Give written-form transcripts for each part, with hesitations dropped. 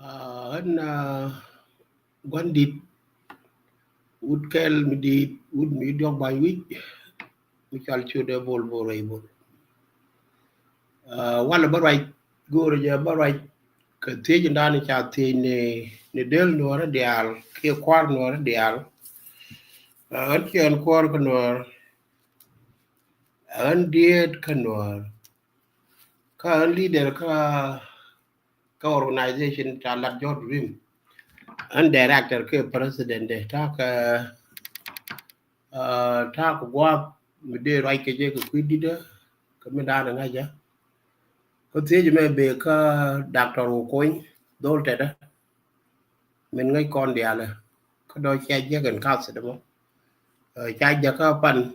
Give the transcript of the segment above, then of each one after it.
An Gwandit would kill me the would me dog by week, which I'll show the Volvo Rainbow. One about right, go to your right, contagion down in Chatin, the Del Nora Dial, Kia Quar Nora Dial, Anki and Quar Canor, Undead Canor, can leader organization Chalat Jot Rim, and director, president, talk what me de right ke je ko kwidida ko me dana ngaja ko teje me be ka doctor ko dol teda men ngai kon dia le ko do che je gan ka se mo cha je ka pan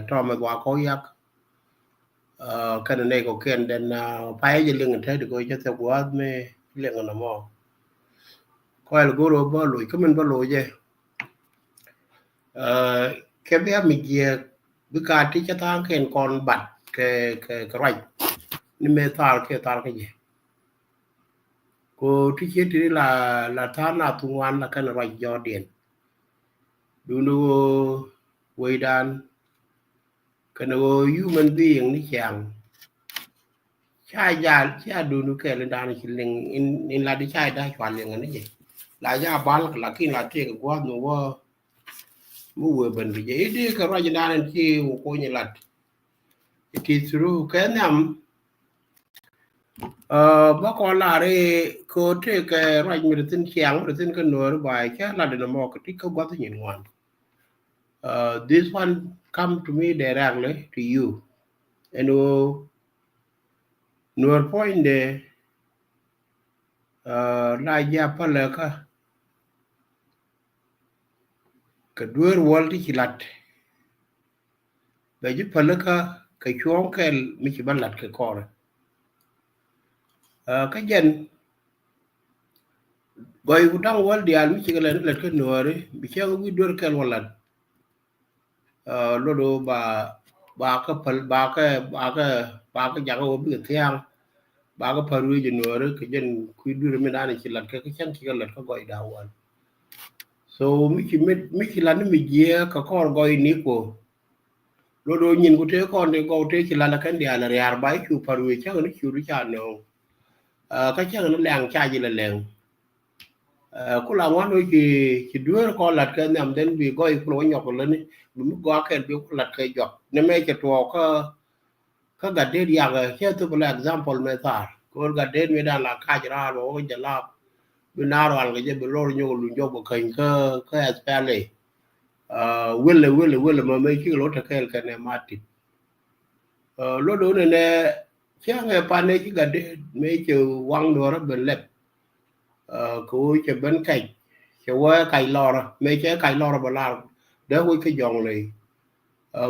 to me wa ko yak kan ne ko ken den pa je ling te ko je te wa me le ngana mo ko el goro bo lo ko men bo lo je ke be mi je bi ka ti cha ta ken kon bat ke right ni me tar ke je cô tí chết thì là thà nào tung ngoan là cái loại gió điện đủ nó quay đàn cái nó human being ní chàng chai già chai đủ nó kể lên đàn chỉ liền in là đi chai đã hoàn liền cái gì là giá bán là khi là tiền quá nó quá mua bần vì vậy đi cái loại đàn thì cô như là thì through cái nằm bác con là đây có thể cái loại người tin chàng người tin cái nửa bài chắc là để nó mò cái tích không có thể nhìn ngoan. This one come to me directly to you and no point there la ya pala ka duer wal ti chilat be ji pala ka chuong kel mi chi ban lat ka kor ka jen goy ku dang wal dial mi chi ga len lat ka nuore bi che wi duer kel walat lodo ba ka pal ba ka ja ko bi tiang ba ka paru ji nuore ka jen ku duer mi dan chi lat ka chen chi ga lat ka goy da wal so mi chi lan mi je ka kor goy ni ko lodo nyin ku te kon de go te chi lan kan dia la yar bai ku paru cha ni chu ru cha no ka cha no lang cha ji la leng ku la wan do chi duer ko lat ka nam den bi goy ku lo nyok le ni bu go ka bi ku lat ka jok ne me cha to ka ga de ya ga che to for example me tar ko ga de me da la ka ra ro ja la bi na ro al ga je bi lo nyo lu nyo bo kan ka espele wille ma me ki lo ta kel ka ne mati lo do ne che nga pa ne ki ga de me che wang do ra ben lep ko che ben kai che wa kai lo ra me che kai lo ra ba la de ko ke jong le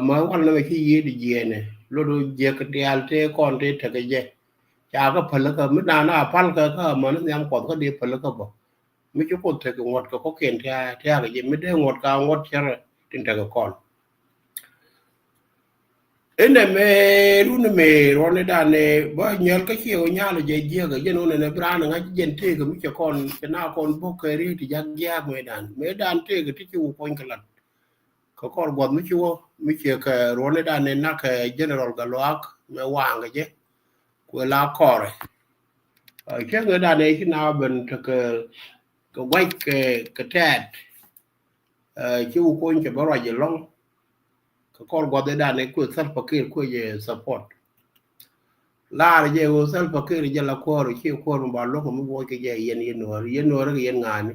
ma wan ne ki ye di ye ne lo do je ka de al te kon te ta ke je cha ka phal ka mi na pal ka ma ne yam ko ka de phal ka bo mi chu ko te ko ngot ko ken ta ga je mi de ngot ka ngot che tin ta ka kon ene me rune me rone dane ba nyal ka chiyo nyalo je ga jeno ne brana nga jen te ga mi kon na kon bo ke ri ti jag ya me dan te ga ti chu kon kala ko kor god mi chu mi che ka rone dane na ka general ga loak me wanga je ko la kore ke ga dane ki na ben ta ka wai ke tet chu kon ke ba ra je long ka kor god dane ku sal pakir ku je support la je wo sal pakir je la kor chi kor ba lo ko mo ke je yen no re yen ngani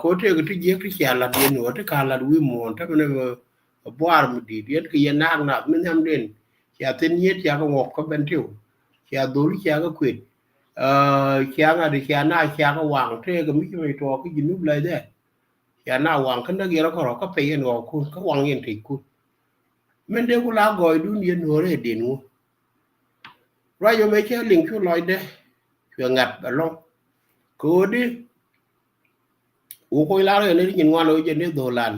ko te ko ti je ki chala de no te ka la wi mo ta ne boar mu di yen ki yen na min ham den ya tin yet ya ko ngok ko ben tiu ya dul ya ko kwit ya nga de ya na ya ko wang te ko mi mi to ki jinu le de ya na wang kan da gero ko ka pe yen go ku ka wang yen ti ku men de ku la go dun yen no re din mu ra yo me che ling chu loy de chwe ngat ba lo ko di u ko la re ne nyin wan o je ne do lan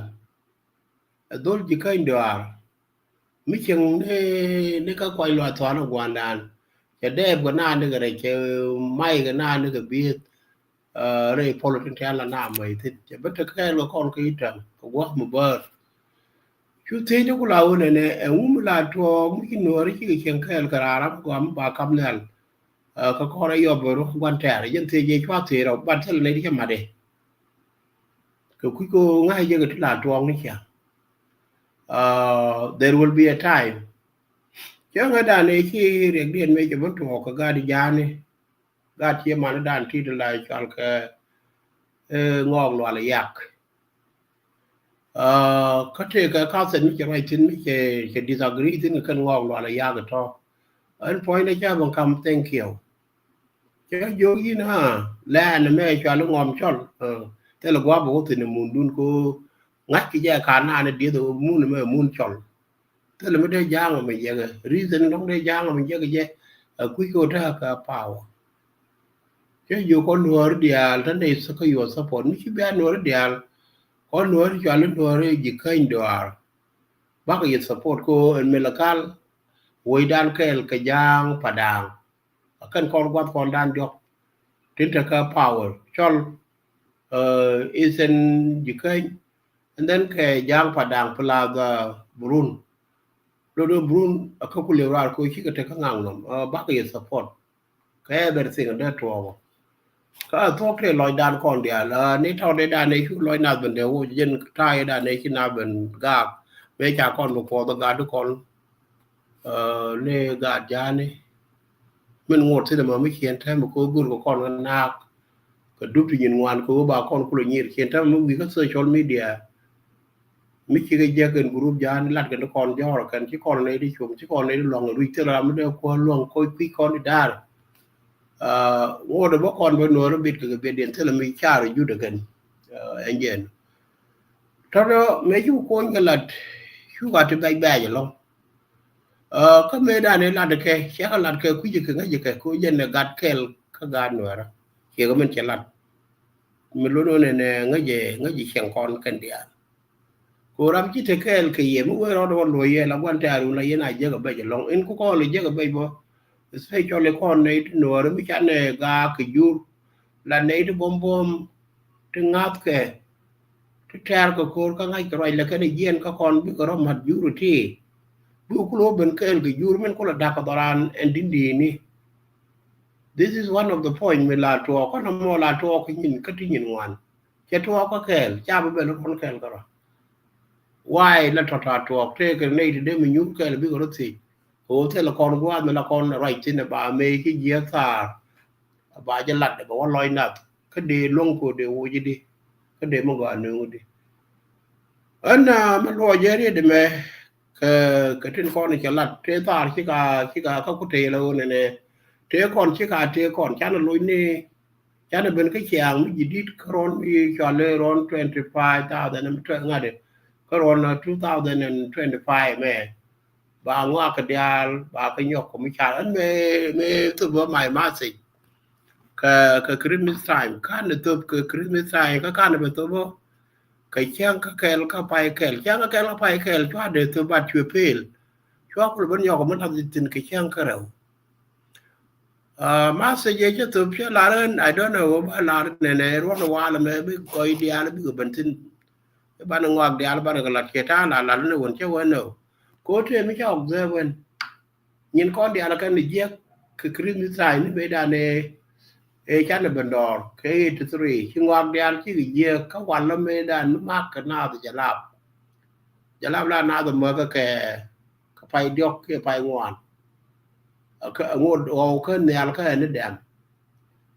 dol ji ka ndoar mi chen ne ka kwai lo to na gwan dan cái đẹp của na nữa cái cái may cái na nữa cái biết rồi politician là nam vậy thì bất cứ cái lo con cái trăng có quá một bờ chú thấy nó cũng lâu này nè là cho mấy nửa đấy cái chuyện cái cái làm của ông bà cầm này có con ấy ở bờ quan trẻ đấy dân thì gì cho thì rồi bản thân lấy đi cái mà đấy cái cuối cùng ngay giờ cái là truong đấy kìa there will be a time chứ người đàn ấy khi việc điện mấy cái vấn đề của cái đi ra này ga chia mà nó đàn thì là cho cái ngon loại là yak có thể cái cao sinh cái này chính cái disagree chính cái ngon loại là yak đó anh point này cho bằng cầm thank you chứ vô gì nữa là nó mới cho nó ngon cho thế là quá bố thì nó muốn đun cô ngắt cái da khả năng này đi rồi muốn nó mới muốn chọn thế là mới đây giang mà mình giờ reason nó đây giang mà mình giờ cái gì quý cô ra cái power chứ dù con nuôi dia thân này sẽ có nhiều support mình chỉ biết nuôi dia con nuôi cho lên nuôi gì cái đó bác cái support cô anh mình là cal quay đan cái giang padang kan kon wat kon dan jok tinta ka power chol isen jikai and then ke giang padang pla da burun do burun akakule rar ko shi ka ta kan ngam bác cái support cái everything that to ka to ke loy dan kon dia la ni thau de dan nei loy na ben de wo jen tai dan nei kina ben ga me cha kon ko da ga du kon ne ga ja ni mình ngột thì mà mới khiến thêm một cô buồn của con gần nào cái đúc thì nhìn ngoan cô bà con cô lại nhiệt khiến thêm mới bị các social media mấy cái gia gần group gia nó lặt gần nó còn do là cần chứ con này đi chung chứ con này lòng rồi tức là mới đeo qua lòng coi quý con đi đa ngô được bác con bên nữa nó biết cái biệt điện thế là mình cha rồi du được gần anh nhìn đó mấy chú con cái lặt chú gạt thì bay bè vậy luôn có mấy đàn này là được cái chắc là cái quý gì cái cô dân là gạt cái gạt nữa đó chỉ có mình chỉ là mình luôn này nè ngay gì chẳng còn cần đi cô làm chỉ thấy cái gì mới rồi đó rồi là quan trọng là như này giờ cái bây giờ lòng in có con là giờ cái bây giờ phải cho lấy con này nữa đó mới chán này gà cái dưa là này nó bom bom cái ngáp cái treo cái cô cái ngay cái này là cái này yên các con biết cái mặt dưa rồi thì bu kulo ben kel ke jur men ko la dakadoran en dindi ni this is one of the point me la to ko na mo la to ko nyin ka ti nyin wan che to ko kel cha be lo kon kel ko why la to ta to te ke nei de me nyu kel bi ko ti o te la kon gwa me la kon right tin ba me ki ye sa ba je lat de ba loy na ka de long ko de wo ji di ka de mo ga nu di ana ma lo je ri de me cái trên con này chỉ là thế ta chỉ cả các quốc tế lâu này nè thế còn chỉ cả thế còn chán là lối nè chán là bên cái chàng mới gì đi con đi cho lên ron 25,000 năm trước ngay đấy con 2025 mẹ bà ngoa cái dia bà cái nhọc của mình trả ấn mê tôi vừa mày má xị cái Christmas time can được cái Christmas time cái can được tôi vô cái chang cái kèl cái bài kèl chang cái kèl bài kèl cho để tôi bắt chùa phèl cho cái bên nhỏ của mình làm gì tin cái chang cái đâu mà sẽ dễ cho tôi phía là lên I don't know ba là này rồi nó qua là mấy biết coi đi là biết bản tin cái bạn ngoạc đi là bạn cái là kia ta là nó vẫn chưa quen đâu cố thêm mới cho học giờ quen nhìn con đi là cái này giết cái Christmas dài nó bây giờ này chắc là bên đó cái thứ three nhưng ngoan đi ăn chứ cái gì các quan lâm mê đàn nó mắc cái nào thì chả làm là nào thì mở cái phải điok cái phải ngoan cái ngôn ô cái này là cái nó đẹp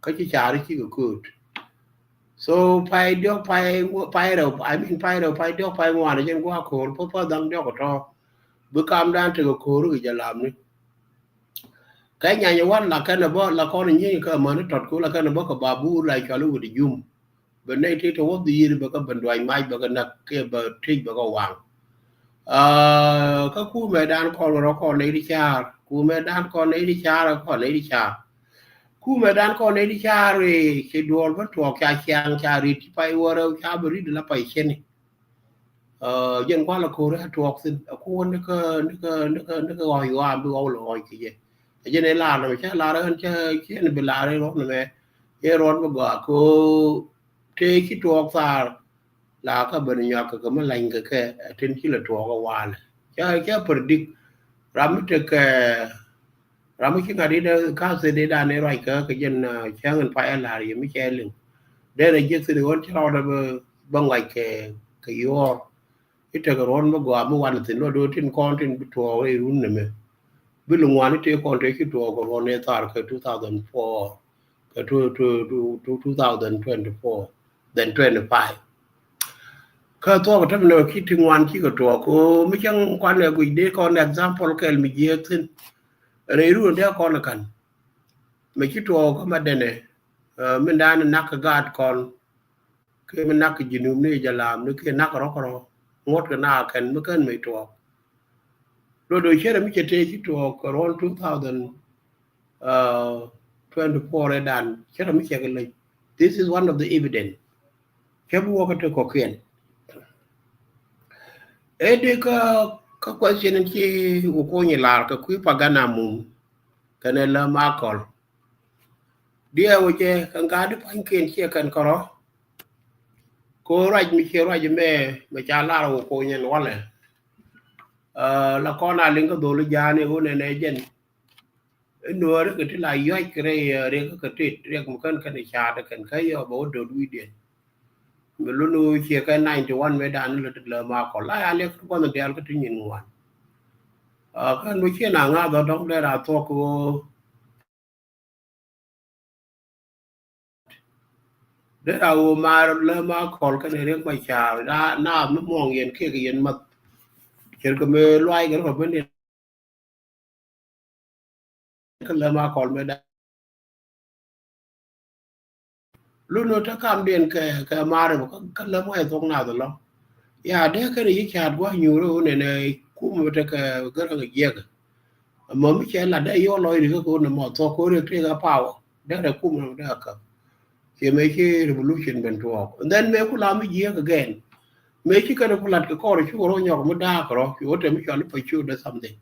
cái chỉ trả đi chỉ có good so phải điok phải đâu phải điok phải ngoan để cho qua khổ phải đăng điok cho bữa cam đan thì có khổ rồi chả làm nữa cái nhà nhà quan là cái nào bơ là con như cái mà nó trật cũng là cái nào bơ cái bà bu lại cho nó được zoom bên đây thì tôi đi bơ cái bên ngoài mai bơ cái nặc kia bơ thích bơ cái hoàng các khu mẹ đàn con nó con lấy đi cha khu mẹ đàn con lấy đi cha là con lấy đi cha khu mẹ đàn con lấy đi cha rồi cái đồ vẫn thuộc cha chàng cha đi phải qua đâu cha bự đi là phải xem này dân qua là cô đó thuộc xin khu nó cái gọi qua bự gọi là gọi cái gì je ne la no cha la ran cha che ne be la re ro ne ye ron ba ga ko te ki to sa la ka ben nya ka ma lan ka ke tin ki la to ga wa le cha predict ram te ke ram ki ga di da ka se de da ne rai ka ke jen cha ngan pa la ri mi che lin de re je se de won cha da ba ngai ke yo ite ga ron ba ga mu wan tin do tin kon tin to e run ne me bi lu wan te kon te ki to ko ron ne tar ke 2004 ke to 2024 then 25 ka to ko tam no ki tin wan ki ko to ko mi chang kwan ne gu de kon example kel mi je tin re ru de kon kan me ki to ko ma de ne min dan nak gad kon ke min nak jinu ni jalam ni ke nak ro ko ngot ka na kan mi kan me to do chere mi chete ki to ko ron 2024 dan chere mi che le this is one of the evidence ke bu ko to ko kien e de ka question ki u ko ni lar ka ku pagana mum kana la makol dia wo che kan ga de pan kien che kan ko ko raj mi che raj me cha lar wo ko ni wala la ko na ling ko do lu ja ne wo ne jen no re ke la yo ke re ka tit re ko kan kan cha da kan ka yo bo do wi de me lu no che ka 91 me dan lu le ma ko la ya le ko no de al ka tin yin wan kan no che na nga do dong de ra to ko de ra wo ma le ma ko ka ne re ma cha da na me mong yen ke ke yen ma che ko me lwai ga ko ben ka le ma ko me da lu no ta kam den ke ma re ka le mo e tong na do lo ya de ka ri cha gwa nyu ro ne ne ku mo ta ka ga ga ye ga mo mi che la de yo lo ri ko no mo to ko re ke ga pa wo de re ku mo da ka che me che revolution ben to and then me ku la mi ye again me chi ka ku lat ko ro chu ro nyo mo da ko ro yo te mi cha pa chu da something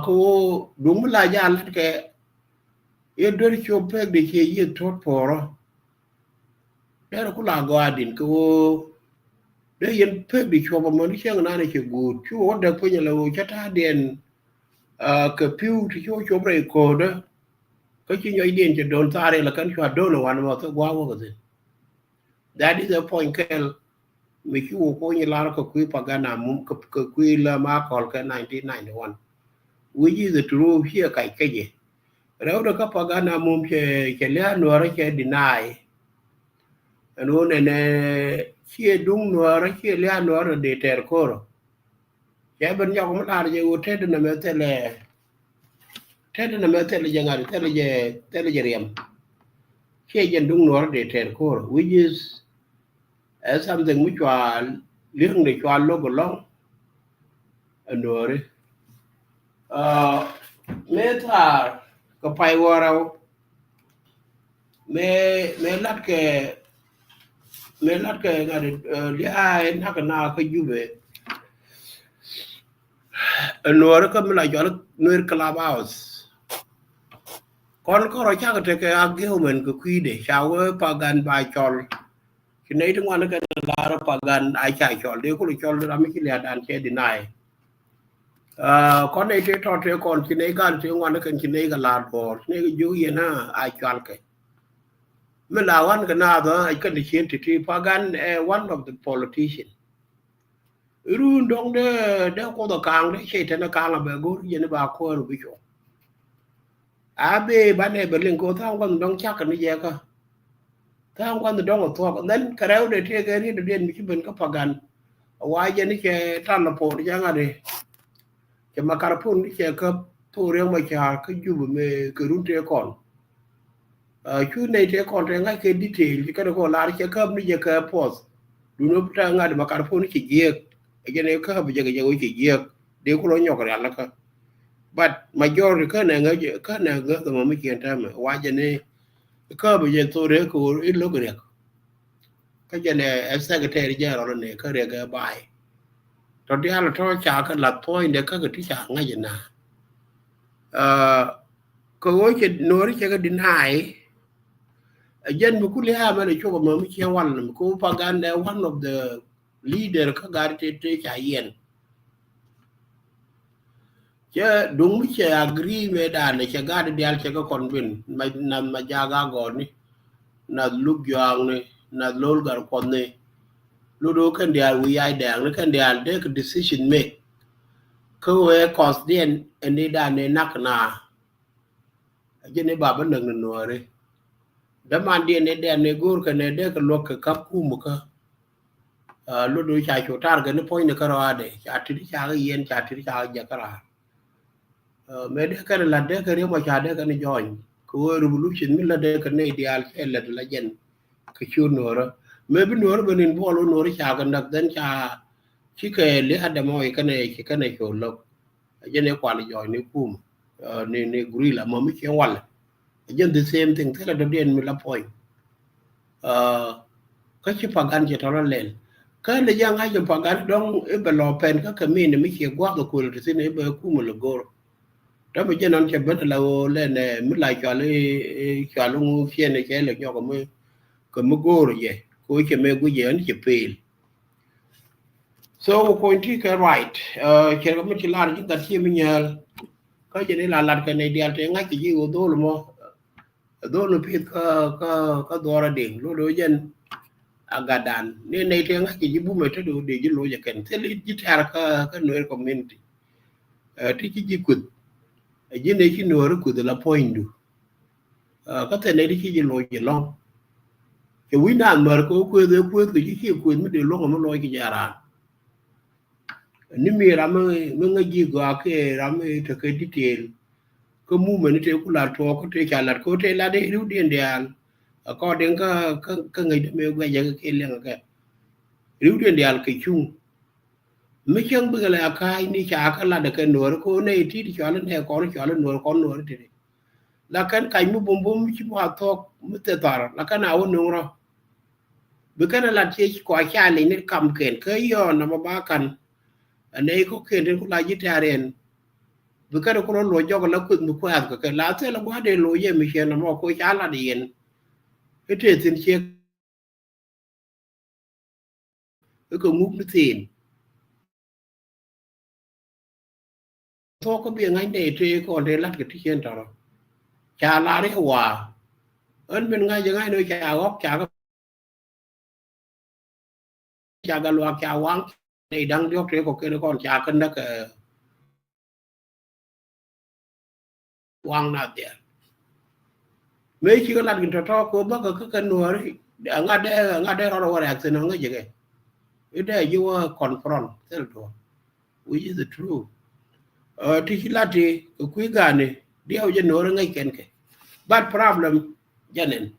ko dum la ja la ke ye do chu pe de che ye to poro de ku la go adin ko de yen pe bi chu pa mo ni che na ne che gu chu wo de pe ne lo cha ta den ka piu ti chu chu bre ko de ko chi nyo den che don tare la kan chu do no wan mo to gwa wo ko that is the point kel me chu ko ni la ko ku pagana mum ko ku la ma ko ka 1991 which is the true here kai ke Rauda ka pagana mum che le no ra che deny no ne che dung no ra che le no ra de ter koro che ben yo mo la je o te na me tele jangar tele je riem che jen dung no ra de ter koro which is something which was liang de chwa lo go long no re meta ka pai wara me lat ke ngade dia na ka jube no re ka mla jol no clubhouse kon ko ro cha ka te ke argument ko kuide chawe pagan ba chol kinai tu wan ka la pagan ai cha chol de ko chol ra mi ki le dan che dinai kon ai te to te kon kinai gan te wan ka kinai ga la bor ne ga ju ye na ai chol ke me la wan ka na do ai ka de chen ti pagan one of the politician ru dong de ko da kang de che te na kang ba go ye ne ba ko ru bi cho abe ba ne berlin ko ta wan dong cha ka ni ye ka ta wan dong to then karau de te ga ni de den mi ben ka pagan wa je ni che tan la po ja nga de che ma kar pun ni che ka po re ma cha ka ju me ka ru te kon chu ne te kon te nga ke detail ka ko la che ka ni je ka post du no ta nga de ma kar pun ni che ye je ne ka ba je ga je che ye de ko lo nyok ra la ka but majority ka na ga to ma mi ken ta ma wa je ne ka ba je to re ko i lo ga ka je ne secretary general ne ka re ga bai to dia la to cha ka la to inde ka ga ti cha nga je na ko wo che nori che ga deny jen bu kuli ha mane choko mo mi che wan ko paganda one of the leader ka gar te cha yen che dung mi che agree me da ne che ga de al che ga konvin ma jaga go ni na lu gyang ni na lol gar kon ni lu do kan dia wi ai da ne kan dia de decision make ko we cause den ni da ne nak na je ne baba nang no re da man dia ne de ne gur ka ne de ka lok ka kap ku mu ka lu do cha chu tar ga ne point ne ka ra de cha ti cha ga yen cha ti cha ja ka ra me de ka la de ka re ma cha de ka ne join ko revolution mi la de ka ne ideal che la la jen ka chu no ra me bi no ra benin bo lo no ra cha ga nak den cha chi ke le ha de mo ka ne chu lo je ne kwa le join ne ku ne gorilla mo mi che wal again the same thing tell the den mi la point ka chi pagan che to len ka le yang ha je pagan dong e be lo pen ka mi ne mi che gwa ko ko ti ne be ku mo le gor da be je non che be la o le ne mi la cha lu ngu fie ne che le yo ko mo gor ye ko che me gu ye an che pel so ko ti ka right che ko mi chi la ji ta chi mi nyal ka je ne la ka ne dia te nga chi ji o do lo mo do no pit ka dora ding lo do jen agadan ne te nga ki bu me to do de ji lo je ken te li ji tar ka no community ti ji kud ji ne ki no ru kud la point du ka te ne ki ji lo je long ke wi na mar ko ji ku mi de lo mo lo ki jara ni mi ra me nga ji go ke ra me te ke detail ko mu me te ku la to ko te cha la ko te la de ru den de có đến cái người mới quay giờ cái liền cái ríu điện điện cái chung mấy chân bây giờ là cái đi chả cái là được cái nửa cô này thì cho lên theo con nửa thì là cái mu bom bom chỉ bảo thọ mới tự tỏ là cái nào nung rồi bởi cái là chỉ có cha này nên cầm kiện cái yo nó mà ba cần anh ấy có kiện đến cũng là gì thà bởi cái đó có lối cho cái lá quýt một khoa cái lá thế là quá để lối gì mình xem nó mà có cha là điện cái chuyện tiền chia cái công ngục nó tiền thôi có việc anh để thuê còn để lát cái chuyện đó cha la đấy hòa ấn bên ngay giờ ngay nơi cha góp cha cái loa cha quăng này đang điok thế có cái con cha cân đắc quăng nào tiền mấy khi có lát cái trò có bác cái cân nua đấy ngay đây nó đâu có nó cái gì cái đây you confront tell to which is the truth thì là thì quý gà này đeo cho nó ngay kén cái bad problem cho nên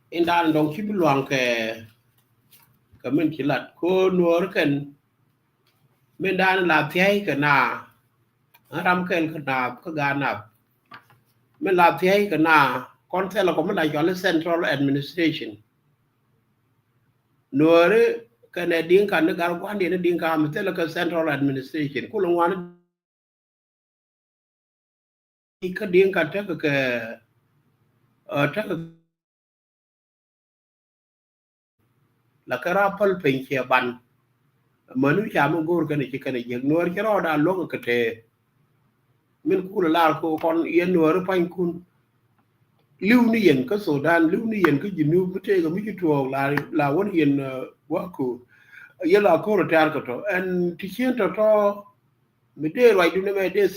in đàn đồng khi bị loạn cái mình chỉ là cô nuôi cái mình đàn là thế cái nào làm cái nào cái gà nào mình làm thế cái nào con thế là có mình lại cho là central administration nuôi cái này điên cả nước gà quan điểm nó điên cả mình thế là cái central administration cô long ngoan cái điên cả chắc cái chắc là cái rapal pin chia ban manu chama gor cái này chỉ cái này giật nuôi cái đó đã lúc cái thế mình cũng là cô con yên nuôi nó phanh kun lưu ni yên cái số đan lưu ni yên cái gì lưu cái thế cái mấy cái chuột là vấn yên quá cô yên là cô rồi cái đó and thì hiện đó mình để lạiดูnày để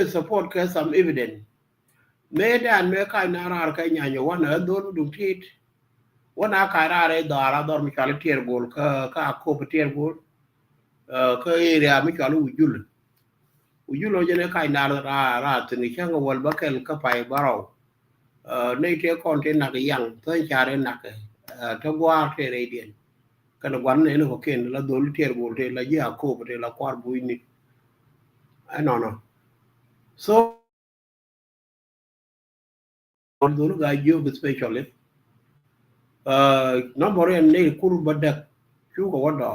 support cái some evidence mấy đàn mấy cái nào cái nhà nhiềuวันđó đúng thiệtวันอาคาราเลยดอร์มิชาลเทียร์โกลก็โคเปเทียร์โกลก็เอเรียมิชาลอุจุลจะเนี่ยใครนาราถึงช่างวัลบักเกลก็ไปบาราวในเที่ยวคอนเทนต์นักยังตัวชาเรนักทั้งว่าเทเรเดียนกันวันนี้เราเห็นแล้วดูเทียร์โกลเทแล้วยี่โคเปเทแล้วควาบุยนี่ไอ้นอนsoดูลูกอายุเป็นสเปเชียลิสต์number oneนี่คุณบัดเด็กชูกับวัดดอ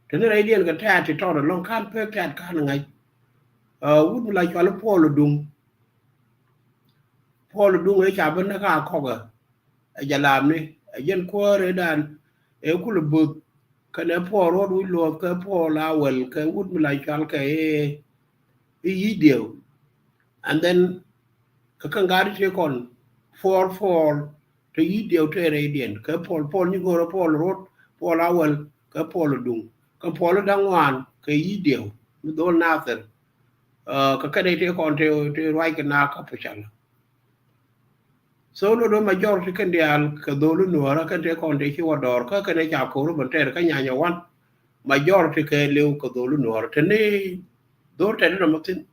ถึงในเรื่องกันแท้ที่ตอนนั้นลองข้ามเพื่อแก้กันยังไง would like to Paul dung e cha ben ka ko ga jalam ni yen ko re dan e ku lu but kana po ro wi lo ka po la wel ka would like ka e yi deal and then ka kan ga ri kon for to yi deal to radiant ka Paul ni go Paul ro Paul la wel ka Paul dung ka Paul dang wan ka yi deal do na ter ka ka de kon te right ka na ka pa so lo do majority kan dial ka dolu nuara kan te kon de ki wador ka kan ja ko ru ban ter ka nya wan majority ke lew ka dolu nuara tene do te no matin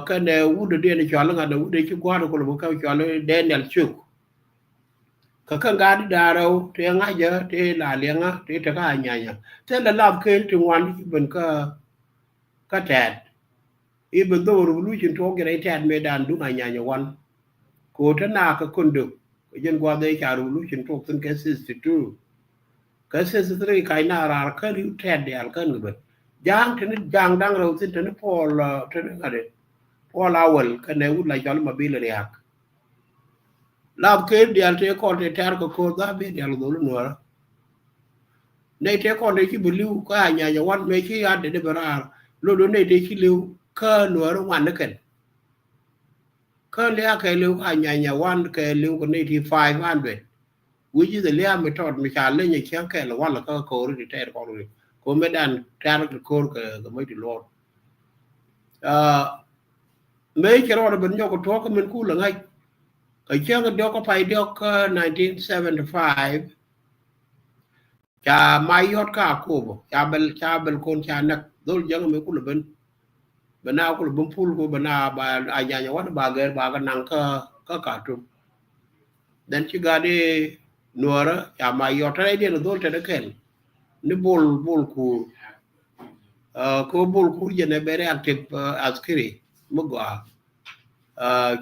kan de wude de ni chala ngada wude ki gwado ko lo ka chala Daniel Chuk ka kan ga di daro te nga ja te la lenga te te ka nya te la lab ke te wan ben ka tad even though revolution to get tad me dan du nya wan ko ta na ka kundu yen gwa de cha revolution to sun ke 62 ka 63 kai na ra ka ri ted de al kan ba jang tin jang dang ro tin tin pol tin ga de pol awal ka ne wud la jol ma bil ri hak lab ke de al te ko te tar ko da be de al do no ra ne te ko de ki bulu ka nya wan me ki ya de bara lo do ne de ki lu ka no ra wan ne ken ka le ka lu ka nya wan ka lu ko ne ti 500 which is the Lia method, Michal, you can't kill one like a core retired colony. Come and character core the mighty lord. Make your order when you talk and cool and like a young dog by dock 1975. Ja, my yacht car cover, Chabel Conchanak, those young Mikulaban, but now could be full go banana by Ayanya, what bagger, Bagananka, Kakatum. Then she got a Nora, my yacht idea, those at the ken. Ni bol ku je ne bere active askiri mugwa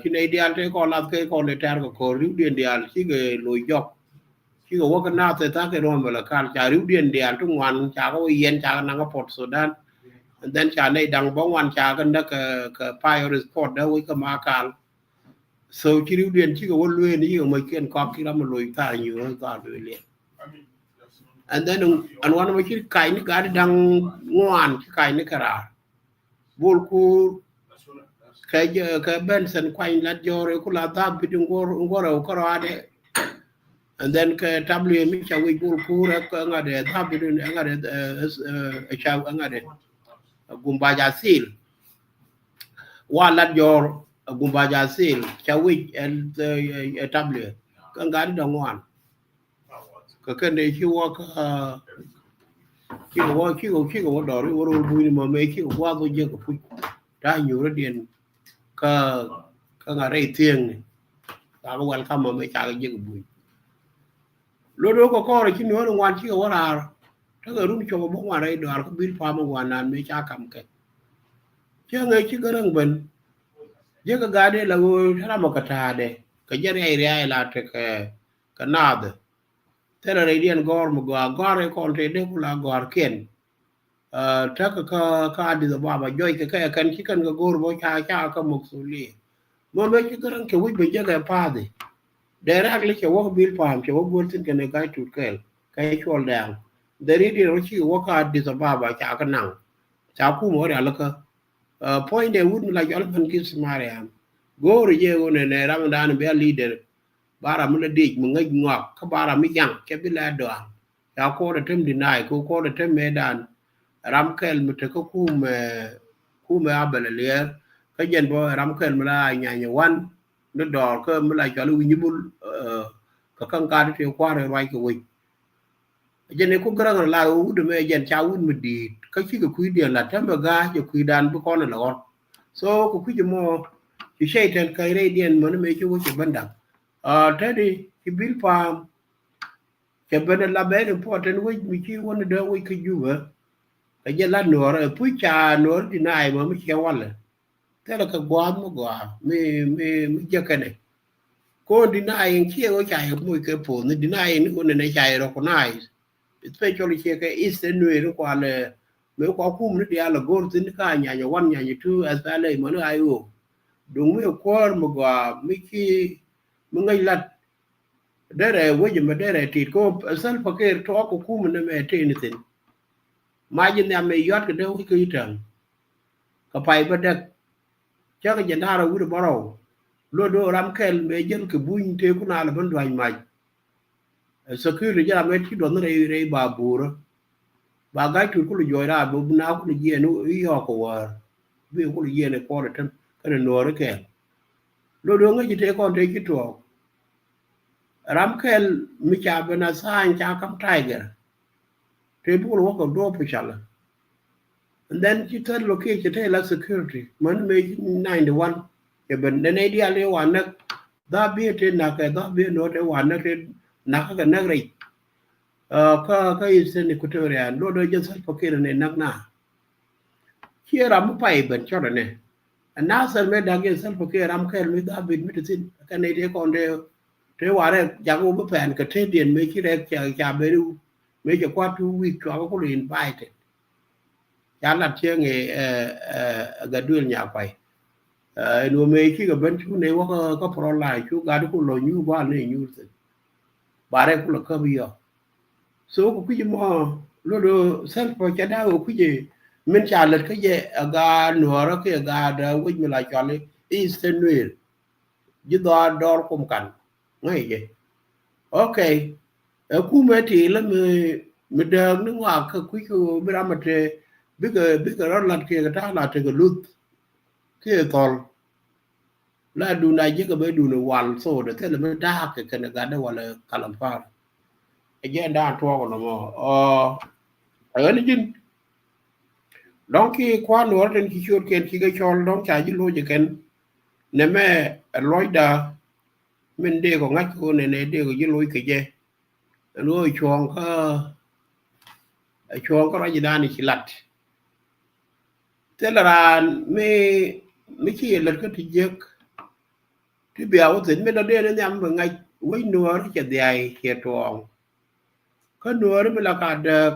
kine dial te ko la ke ko ne tar ko ru dien dial chi ge lo yok chi go wa na te ta ke ron bala kan cha ru dien dial tu wan cha ko yen cha na ko port Sudan and then cha ne dang bo wan cha kan da ka fire report da wi ka ma kal so chi ru dien chi go wo lue ni yo ma ken ko ki la ma lo ta yu ta do le and then and one of the kai ni ga dang ngwan kai ni kara bol ku ka benson kwai la jore ku la ta bidung ngoro ko ade and then ka w mi cha wi bol ku ra ka ngade ta bidung ngade cha ngade gumba ja sil wa la jor gumba ja sil cha wi el w ka ngade dong wan ka ken de chi wa ka khi có đỏ rồi rồi vui mà mấy khi qua tôi chưa có vui ra nhiều rất điện ka ngà đây tiền này ta có quan tâm mà mấy cha cái chưa có vui lúc đó có rồi khi nữa nó ngoan chưa có raถ้าเกิดรุ่นโชว์บอกว่าอะไรดอลก็บินพามาวันนั้นไม่ช้าคำกันเชื่อไงชื่อก็เรื่องเป็นเยอะก็การเนี่ยเราถ้าเรามาทาเด็กก็จะได้เรียนละแต่ก็น่าเด้อแต่เราเรียนกอร์มกว่ากอร์ไอ้คนเรียนได้พวกเรากอร์เขียนถ้าก็อดีตว่าย่อยก็แค่กันที่กันก็กอร์บ่ชาก็มุกสุลีมันไม่ใช่ก็เรื่องเกี่ยวกับเยอะแยะพาดิเดี๋ยวแรกเลยเกี่ยวกับบิลพามเกี่ยวกับบุญสินกันในการจุดเกลการชวนแดงเดี๋ยวนี้เราชื่อว่าก็อดีตว่าชากันนั่งชาคู่หมดแล้วก็point they wouldn't like Alpan Kiss Mariam go to you in a Ramadan be a leader bara mun dik mun ngai ngok ka bara mi yang ke bi la do ya ko da tem dinai ko da tem medan ramkel mute ko kume abele le ka jen bo ramkel mala nya nya wan no do ko mala jalu nyibul ka kan ka de ko re wai ko wi jen ko gran la u de me jen cha un mi di ka chi ko kui de la tem ga je kui dan bu ko na lo so ko kui mo chi shaitan kai re dien mon me chi wo chi bandang tadi bil pam ke ben la ben important we mi chi won de we ke juba ka je la no ra pu cha no di nai ma mi che wala te la ka gwa mo gwa mi je ka ne ko di nai en chi o cha mo ke po ni di nai ni ko ne cha ro ko nai especially che ke is the new ro kwa le me ko kum ni dia la gor tin ka nya wan nya tu as ale mo no ayo dung me ko mo ga mi ki mo ngai lat dere woje me dere ti ko sal fakir to ko kum ne me te ni tin ma jin ya me yot ke de ko yitan ka pai ba de cha ka jana ra wu baro lo do ram kel me jen ke buin te ku na la ban dwan ma security ja me ti do ne re ba bur ba ga tu ku jo ra bu na ku je no yo ko wa bi ku je ne ko tan ka no re ke lo do ngi te ko te ki to ram kel mi cha bena san cha kam tiger te bu lo ko do pu chala and then ki tar lo ke te la security man me 91 e ben ne ne dia le wa na da bi te na ka da bi no te wa na te na ka na re ka is ne ku te re lo do je sa fakir ne nak na ki ram pa e ben chora ne na sar me da ge sa fakir ram kel mi da bi mi te sin ka ne te ko thế hòa đây chẳng có bất phản cái thế tiền mấy cái đấy chả mấy đâu mấy cái qua tu week cho có liền bài thế chả là chơi nghề gần đưa nhà quay nuôi mấy cái bên chú này có pro lại chú gà nó cũng lôi như qua này như thế bà đây cũng là cơ bây giờ số của cái gì mà lúc đó self for cái đó cái gì mình trả lời cái gì gà nửa đó cái gà đó cái mình lại cho lấy instant meal chứ đó cũng cần ngay vậy ok ở khu mẹ thì là mình đờn nước ngoài cái quý cái bây giờ mà chơi biết cái đó là kia cái đó là cái lút cái tol là đủ này chứ cái bây đủ nó hoàn số để thế là mới đa cái này đó gọi là calam pha cái gì đa thua của nó mà ở đây chứ đóng khi qua nữa trên khi chốt khi cái chọn đóng trả chứ lôi cho cái nếu mà lôi đa mình đi còn ngắt cô này đi còn với lối cái gì lối chuồng có ra gì đó này chỉ lặt thế là mấy khi lật cái thì giấc thì biểu tình mấy nó đi nó nhắm vào ngay với nua nó chặt dài kia chuồng có nua nó mới là cả được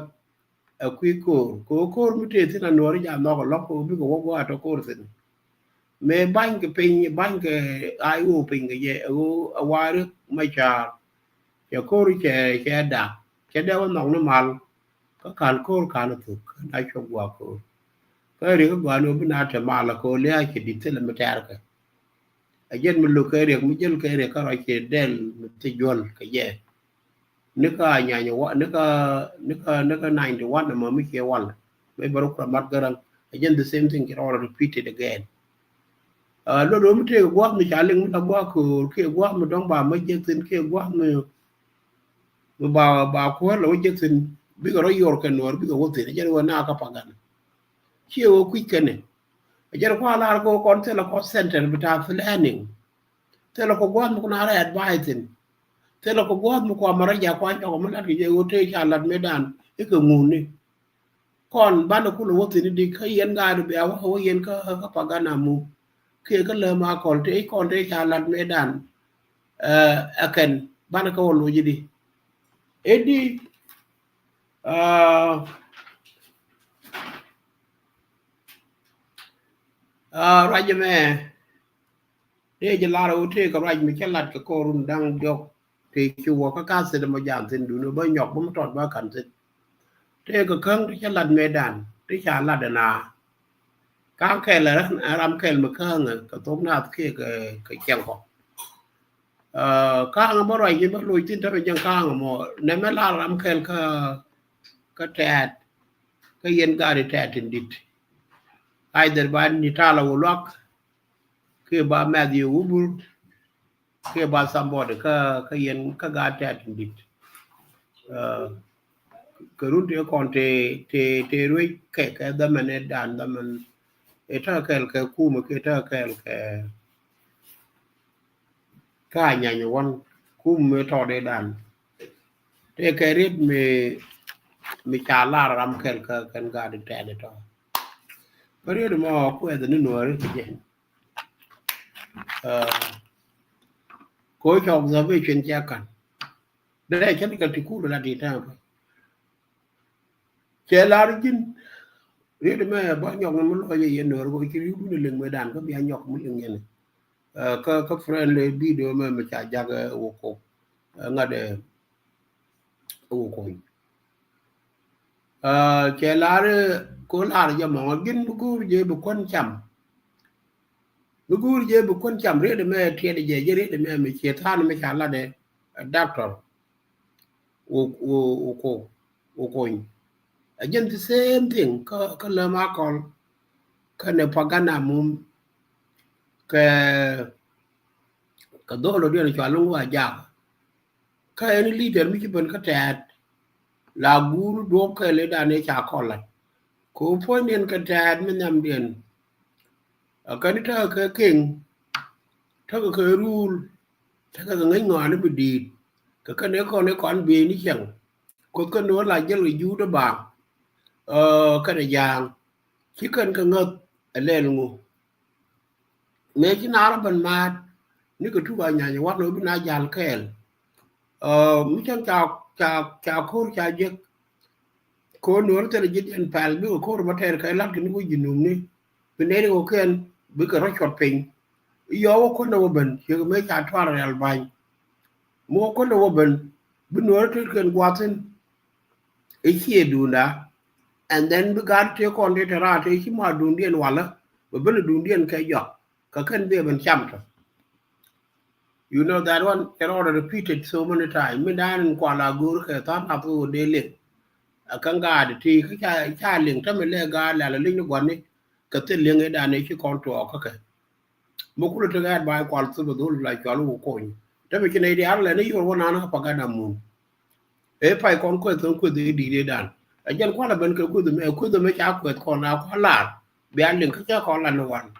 ở quy cổ mới thế là nua nó giảm nó còn lóc cô biết có qua cho cô rồi mẹ bánh cái ai u pin cái gì ở ngoài đó mấy cha giờ cô đi chơi đạp chơi đeo nó mal có cản cô nó thuộc ai cho qua cô cái điều qua nó bên nào mà là cô lấy cái đi thế là mới trả cái ở dân mình lục cái điều mình dân cái điều có loại cái đen mình chỉ dồn cái gì nước nhà quá nước 91 mà mới kia one mới bảo lúc làm cái răng again the same thing get all repeated again lúc đó mình thấy quá mình trả lương mình quá cái quá mình đóng bà mấy chiếc xin cái quá mình bà quá là mấy chiếc xin biết cái đó cái nồi biết cái gì nó chỉ là na cái pangan chiều quick cái này chỉ là qua là có con sẽ là có center bị ta planning thế là có quá mình cũng là advising thế là có quá mình qua mà ra nhà quan cho mình là cái gì có thể trả lần mấy đàn cái nguồn này còn ban đầu cũng là gì đi khai yên ga được béo không yên cái pangan nào mu khi cái lời mà còn thế trả lần mấy đàn akan ban cái hồ gì đi edi raja me để cho la đâu thế cái raja me cái lạt cái korun đang dọc thì chùa cái cá sẽ mà giảm thêm đủ nữa bao nhọc bao tròn bao cẩn thận thế cái khang cái lạt me đàn cái trả lạt đàn à cá khe là ram khe mà khang cái tôm nào cái chèn họ cá mà rồi nhưng mà lùi tin tới bên cá mà nếu mà la ram khe cái tẹt cái yên ga để tẹt trên đít either ban ni tala ulok ke ba Matthew ubul ke ba somebody ka yen ka ga tẹt trên đít cái rút để còn te ruồi cái đó mà nên đàn đó mình eta cái khu mà cái nhà nhà quan khu mà thọ để đàn thế cái rít mi trả la ram cái ga để tẹt để thôi cái điều mà cô ấy nói nữa thì cô chồng giờ về chuyện cha cần đây chắc cái thì cũ là đi theo chơi la đi riết mà bao nhọc nó lo gì vậy nữa rồi cái riu lưng mới đàn có bị nhọc mới lưng vậy có friend video mà chả ra cái ô cô ngã để ô cô che lá cô lá cho mọi gin bu je bu quan chăm bu je bu quan chăm riết mà thiệt je riết mà mình chia than mà chả là để doctor ô cô again the same thing ka lama call kana pagana mum ka dolo dia cha lu wa ja ka any leader mi ban ka tat la guru do ka le da ne cha kola ko po nen ka tat mi nam den ka ni ta ka king ta ka rule ta ka ngai ngwa ni bi ka ne kon bi ni chang ko no la je lu yu da ba ka da yang chỉ cần ka ngot ale lu me chi na ban ma ni ko tu ba nya nya wa no bi na jal kel mi chan cha khor cha je ko no te je en pal bi ko ma ter ka lat ni ko jinum ni bi ne ko ken bi ko ro chot pin yo ko no ben che me cha twar al ban mo ko no ben bi no te ken gwatin e chi du na and then bi gar te kon de ra te chi ma du ndien wala bi ben du ndien ka yo ka ken be ben cham to. You know that one cannot repeated so many times. Me dan kwa la gur ke tan apu de le. Kanga de ti cha ling ta me le ga la ling no gwan ni. Ka te ling e dan e chi kon to ka ke. Mo ku te ga ba kwa su do la kwa lu ko ni. Ta me kine di ar le ni yo wona na pa ga na mu. E pa kon ko ton ko de di de dan. A jan kwa la ben ke ku de me cha ko ko na kwa la. Be an ling ka cha ko la no wan.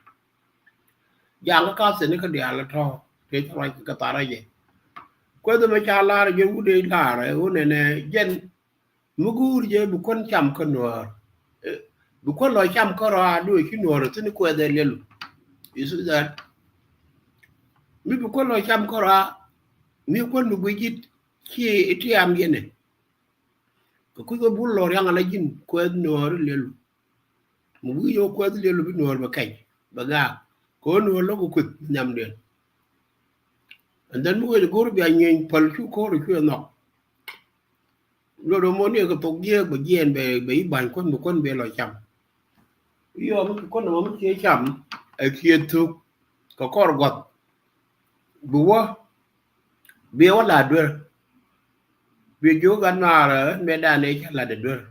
Yang ka se ni ka dia la to. Cái cho lại cái tara vậy quay tôi mới trả la rồi chúng đi la rồi ô này dân mugu je bu kon cham ko no bu kon lo cham ko ra đuôi ki no rồi tin ko de lelu isu that mi bu kon lo cham ko ra mi kon bu git ki iti am yene ko ko bu lo yang la jin ko no lelu mu bu yo ko lelu bi no ba kay ba ga ko no lo ko kut nyam den. And then we go to be a new Palchu call if you're not. Lord Monia got to give again by Con be like chum. You are con of chum, a kid took Cocor got Bua be all ladder. We go got Mara, Medan nature ladder.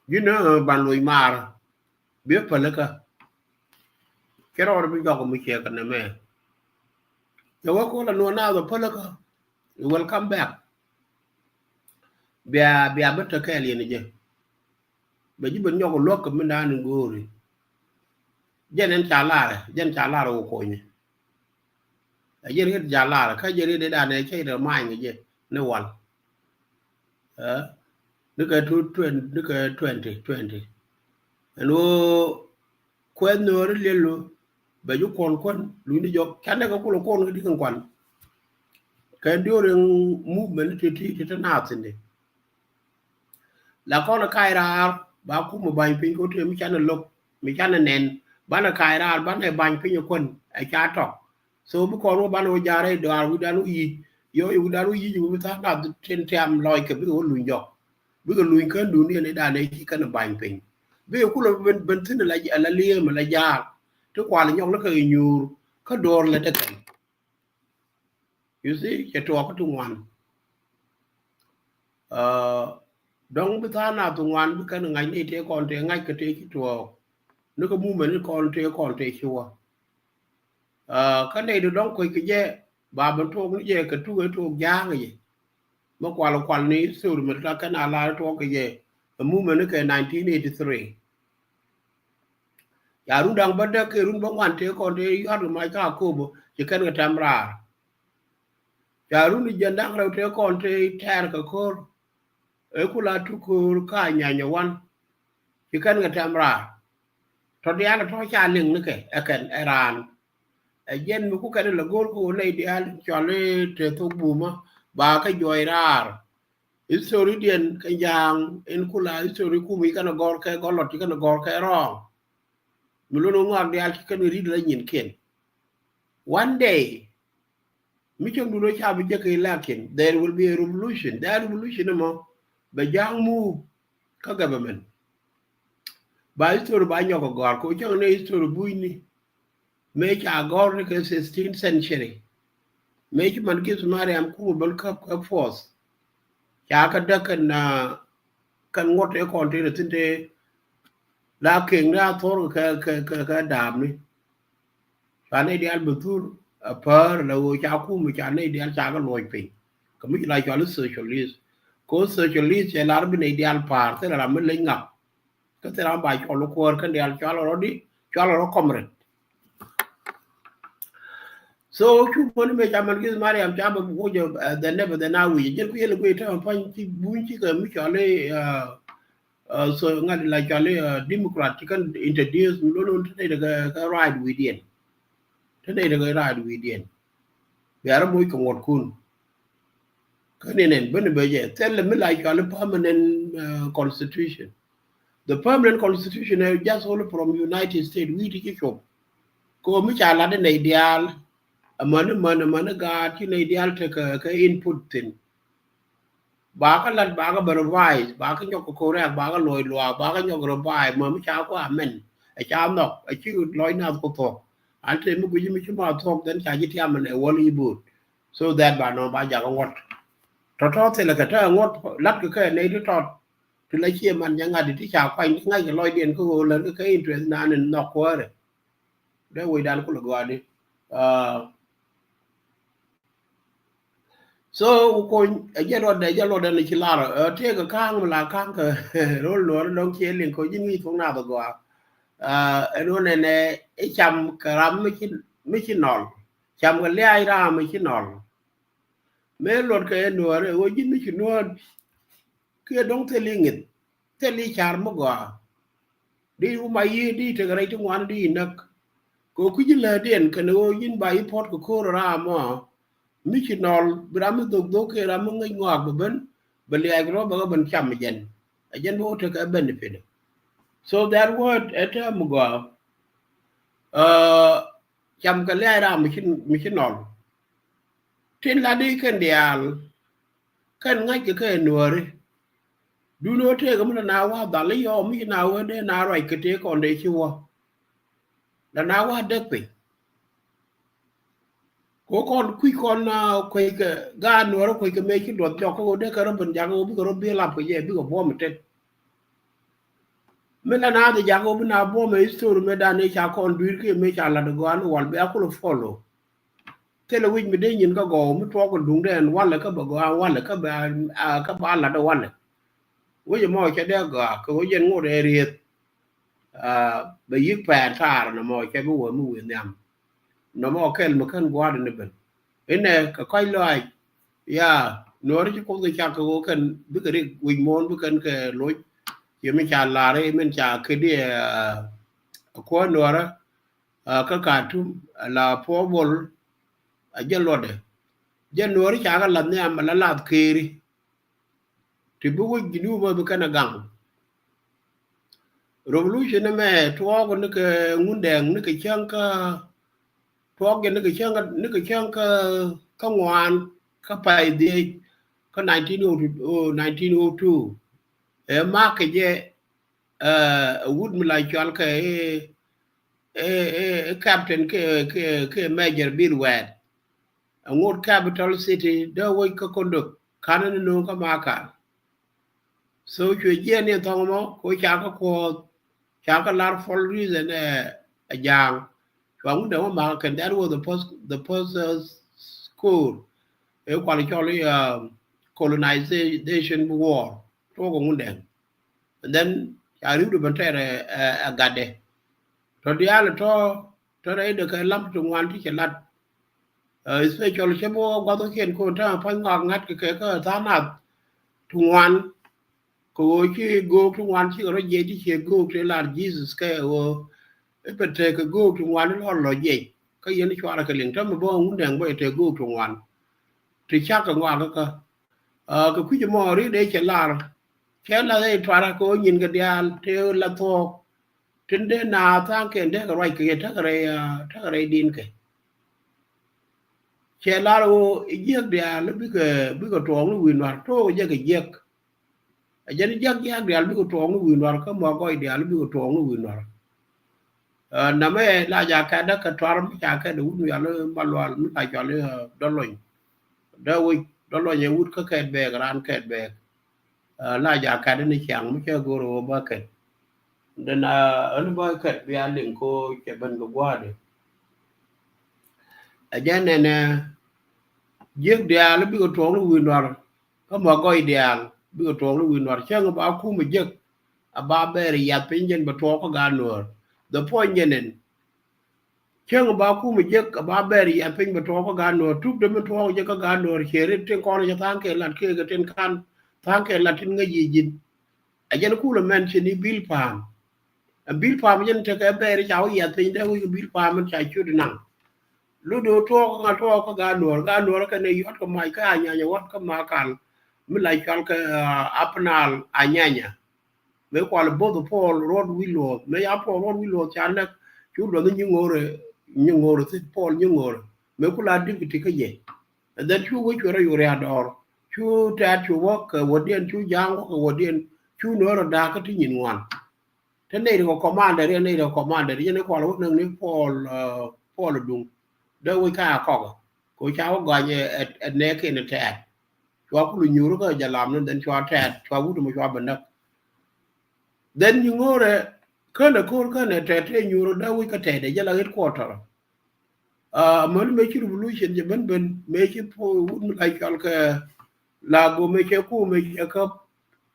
You know, Banui Mara, be a palaka. Get out of the dog of Michel and the man. The work all know now the palaka. You will come back. Be a better Kelly in again. But you been your look of me down and glory. Jen and Chala or coin. A yen hit Jala, Kajari did an educated mind again. No one. Look at 20. And oh, Quen no little, but you con, Luni Jock, can't go pull a corner with different one. Can during movement to teach it an art in it. La con a kaira, Bakum buying pink go to Michana look, Michana nen, Bana kaira, Bana buying pink con, a chat talk. So because Bano Jare, do are without ye, you would not you without the 10 time like a big old Lunjok. Because Luin can do nearly that he can buying pink. Be a cool of Benton like a liam and a yard to quality young look at you, Cador let it. You see, you talk to one. Don't be done out to one because I need to take on to I could take it to a look a movement on take sure. Can they do don't quick yet? Baba told me, yeah, could do it to young. Mokwalo Qualni, so the Metakan allowed talk a year. A movement in 1983. Yarudang Bada Kirumba one take on the other my car cobo, you can get Tamra. Yaruni Jandang take on the Tarka core. Ekula tukur Kanya one. You can get Tamra. Todiana Tocha Ling, a can Iran. Again, who can a gold lady Charlie to Boomer, Baka Joyrar. history dien kan yang en kula history ku mi kana gor ka golot kana gor ka wrong muluno ngak dial kan read la nyin ken one day mi chong dulo cha bi je lakin there will be a revolution that revolution mo ba jang mu ka government ba history ba nyoko gor ko chong ne history buini me cha gor ne 16th century me chi man kis mariam ku bal ka force cha ka dakan na kan ngot e kon te tinte la king na thor ka dam ni cha ne dial betul par la wo cha ku mi cha ne dial cha ga loy pe ko mi la cha lu socialist ko socialist e lar bi ne dial par te la me le ngap ka te ra ba cho lu ko kan dial cha lo di cha lo comrade so chu mon me cha man kis mariam cha ba wo jo the never the now we je ku ye ku ta pa chi bu chi ka mi cha le so ngadi la cha le democrat kan introduce lo lo te de ka right within te de right within ya ra moy ko ngot kun ka ne nen ben be je tel me la cha le permanent constitution the permanent constitution is just all from United States we ti chop ko mi cha la de ne ideal man ga ti ne ideal te ka input tin ba ka lat ba ka revise ba ka nyok ko re ba ka loy lo ba ka nyok revise ma mi cha ko amen a cha no a chi loy na ko to an te mu gi mi chi ma to den cha ji ti amen e wol ibu so that ba no ba ja ko ngot to te la ka ta ngot lat ko ka ne to ti la chi man yang ga ti cha kwa ngai ga loy den ko le ka interest na ne no ko re de we dan ko lo ga di so ko jalo de ni chilara te ka kang la kang ka ro lo don che lin ko jin wi thong na ba gwa eno ne e cham karam mi chin nol cham ga le ai ra mi chin nol me lo ka no re o jin mi chin nol ke dong te lingit te li char mo gwa di u mai yi di te ga rai tu wan di nak ko ku jin la den ka no jin ba i pot ko ra mo Michinol, Bram do ke Ramung ngok ben, but I grow ban cham again. Again, will take a benefit. So that word at a mugo cham kalera michinol. Tin ladi can dial can like a canori. Do not take a minute now, Dali or me now, then I could take on the shiwa. The now I deck ko kon kui kon ko ke ga no ko ke me ki do to ko de ka ro ban ja ko bi ko bi la ko ye bi ko bo mete me la na de ja ko bi na bo me istor me da ne cha kon dur ke me cha la de go an wal be ko follow te le wi me de yin ka go me to ko dung den wal ka ba go wal ka ba la de wal wo ye mo che de go ko yen ngo de ri be yi pa ta na mo che bu wo mu wi nyam no mo kel mo kan gwa de ben ene ka kai loy ya no ri ko de cha ko kan bi ka ri wi mon bi kan ke loy ye me cha la re men cha ke de ko no ra ka ka tu la po bol a je lo de je no ri cha ga la ne am la la ke ri ti bu wi nu ba bi kan gang revolution me to ko ne ke ngun deng ne ke chang ka to ge ne ke chang ka ngwan ka pai de ka 1902 e ma ke je wood mi la chal ke captain ke major bill wed ngor capital city do wo ko kondo kanan no ka maka so che je ne to mo ko cha ka lar for reason a jang Wang de ma can that was the first school e quali choli colonization war to go ngundeng and then I read the bantere a gade to dial to re de ka lam to wan ti chelat especially chebo ga to ken ko ta pa ngak ngat ke ka ta na to wan ko chi go to wan chi ro je ti che go to la Jesus ka o e pe te ka go to wan lo je ka yen chwa la ka len ta mo bo ngundeng bo te go to wan ti cha ka ngwa ka cái quý mo ri để che la dei twara ko nyin ga dial te la to tinde na ta ke de ga rai ke ta re din ke che la ro ye dial bi ko to lu win war to ye ga ye a je ni jag dial bi ko to lu win war ka mo ko dial bi ko to lu win war na me la ja ka da ka twar mi ja ka du ya le balwal mi ta ja le do lo da wi do lo ye wut ka ke be ran ke be la ja ka da ni chang mi che go ro ba ke dan an ba ka bi an din ko ke ban go gwa de a ja ne ne je dial bi ko to lu win war ka mo ko dial bi ko to lu win war che ba ku mi je a ba be ri ya pin jen ba to ko ga no the point yen Chang ba ku mi je ka ba ber ya pin ba to ko ga no tuk de mi to je ka ga no chere ten ko ne tan ke lat ke ga ten kan tan ke lat tin ga yi jin a je ku le men ni bil pam a bil pam jen te ka ber ja ya tin de wi bil pam man cha chu de nang lu do to ko ga no ka ne yot ko mai ka nya nya wat ka ma kan mi lai kal ka apnal anyanya me ko le bodo pol rod wi lo me ya po rod wi lo cha na chu do ni ngore ñu ngoro ci pol ñu ngoro me ku la dig ti ka ye and then chu wo chu ra yu ra dor chu ta chu wo ka wodien chu jang ko wodien chu no ra da ka ti nyin wan te ne ko commander ne ko commander ne ko lo nang ni pol dung da wo ka ko cha wo ga ye ne ke ne ta chu ku lu nyu ro ka ja lam no den chu ta chu wu du mo chu ban da then ñu ngore kana ko kana te nyu ro da wo ka te de ja la headquarter man me ci revolution je ben me ci po wud ay kalka la go me ci ku me ka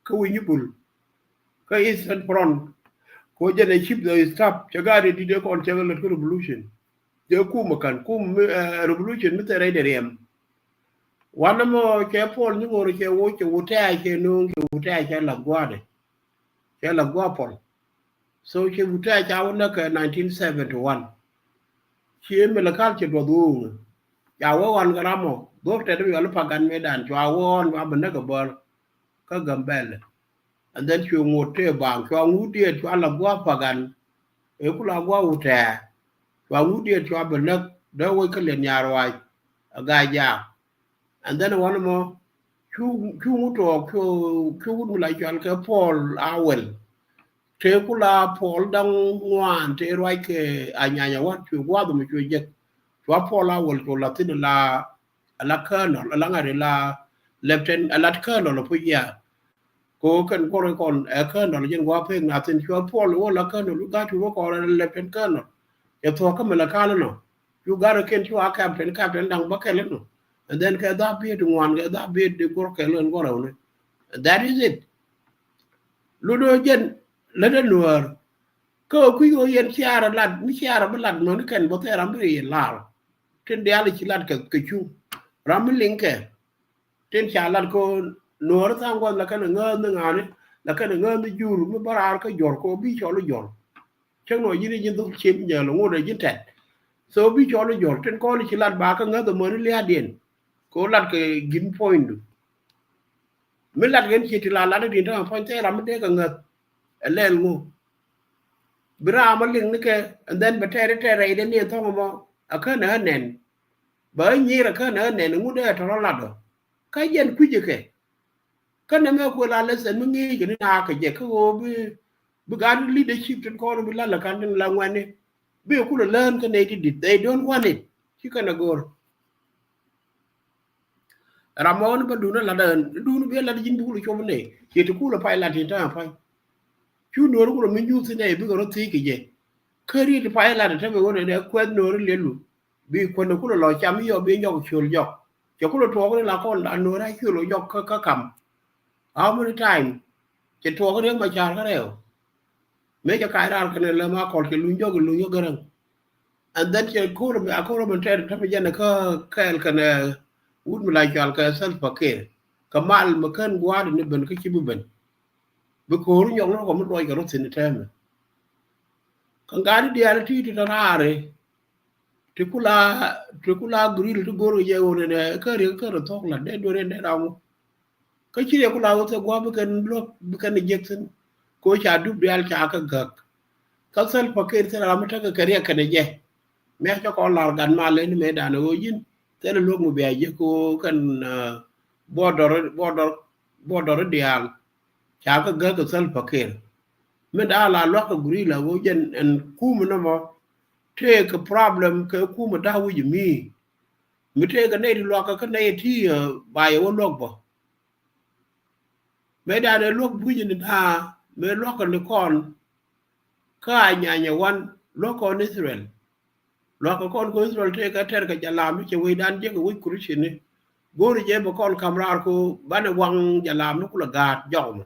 ko wi bul ka eastern front ko je ne chip the stop ci gade di de kon ci la ko revolution je ku makan ku revolution mi tere de rem wana mo ci pol ni ngoro ci wo ci wuta ci no ci wuta ci la gwade ci la gwapol so ci wuta ci awna ka 1971 chi me la kal che do du ya wo wan garamo do te de yo pa gan me dan chwa won wa ban ga bor ka gambel and then chu ngote bang chwa ngudi chwa la gwa pa gan e ku la gwa uta chwa ngudi chwa ban da wo ka le nyarwa ga ja and then one more chu nguto chu mu la chwa ka Paul Awel te ku la Paul dang wan te roi ke anyanya wat chu gwa do mu chu je wa pola wol to latin la colonel la ngare la lieutenant la colonel lo puya ko kan ko kon e colonel jen wa pe na tin cho pol wo la colonel ga tu ko lieutenant colonel e to ka me la kala no you got a ken to a captain dang ba kele no and then ka da bi to wan ga da bi de ko kele ngo ro ne that is it lu do jen la de nuar ko ku yo yen chiara lad mi chiara ba lad no ni ken bo te ram bi la ten de ali chilat ka chu ram linke ten chalat ko nor ta ngwa la kan ngo ngane la kan ngo mi juru mi barar ka jor ko bi cholo jor chen no yiri jin du chim nya lo ngode jin tet so bi cholo jor ten ko li chilat ba ka ngo do mo ni le den ko lat ke gin point mi lat gen chiti la la de ta point te ram de ka ngo lel ngo bra ma ling ni ke and then betere de ni to mo akana nen ba nyi ra kana nen ngu de to la do ka yen ku je ke kana me ko la lesen mi ngi ni na ka je ko bi ga leadership tin ko bi la kan la ngwane bi ku la learn ka ne ti they don't want it ki kana gor ramon ba du na la den du nu be la jin bu lu cho ne ke ti ku la pai la ti ta pai chu no ru ko mi ju ti ne bi ko ro ti ki je kari ti pai la ta be wona ne ko no ru le lu bi ko no ku lo cham yo bi yo chul yo cho ku lo to ko la ko la no ra chu lo yo ka kam how many time che to ko ma char ka reo me cha kai ra ka ne la ma ko ke lu yo garan and then che ko ro te ta be jana ka el ka ne wud mi la chal ka sal fakir kamal ma kan gwa de ne ben ka chi bu ben bi ko ru yo no ko mo do ga ro tin te me kan ga di ala ti ti rare tikula grill to goro je wona ne ka re ka to la de do re ne ramu ka chire ku lawo se gwa bukan Jackson ko cha du real cha ka gak ka sal pakir se ram ta ka kariya ka ne je me cha ko la gan ma le ni me da no yin te lo mu be je ko kan border dial cha ka gak ka sal pakir me da la lo ka guri la wo jen en ku mu no mo take a problem ka ku mu da wu mi te ka ne lo ka ne ti ba yo lo bo me da ne lo bu yin da me lo ka ne kon ka nya wan lo ko Israel lo ka kon ko Israel te ka ter ka jala mi che we dan je ko wi krushi ne gori je ba kon kamrar ko bana wang jala mi ku la gat jom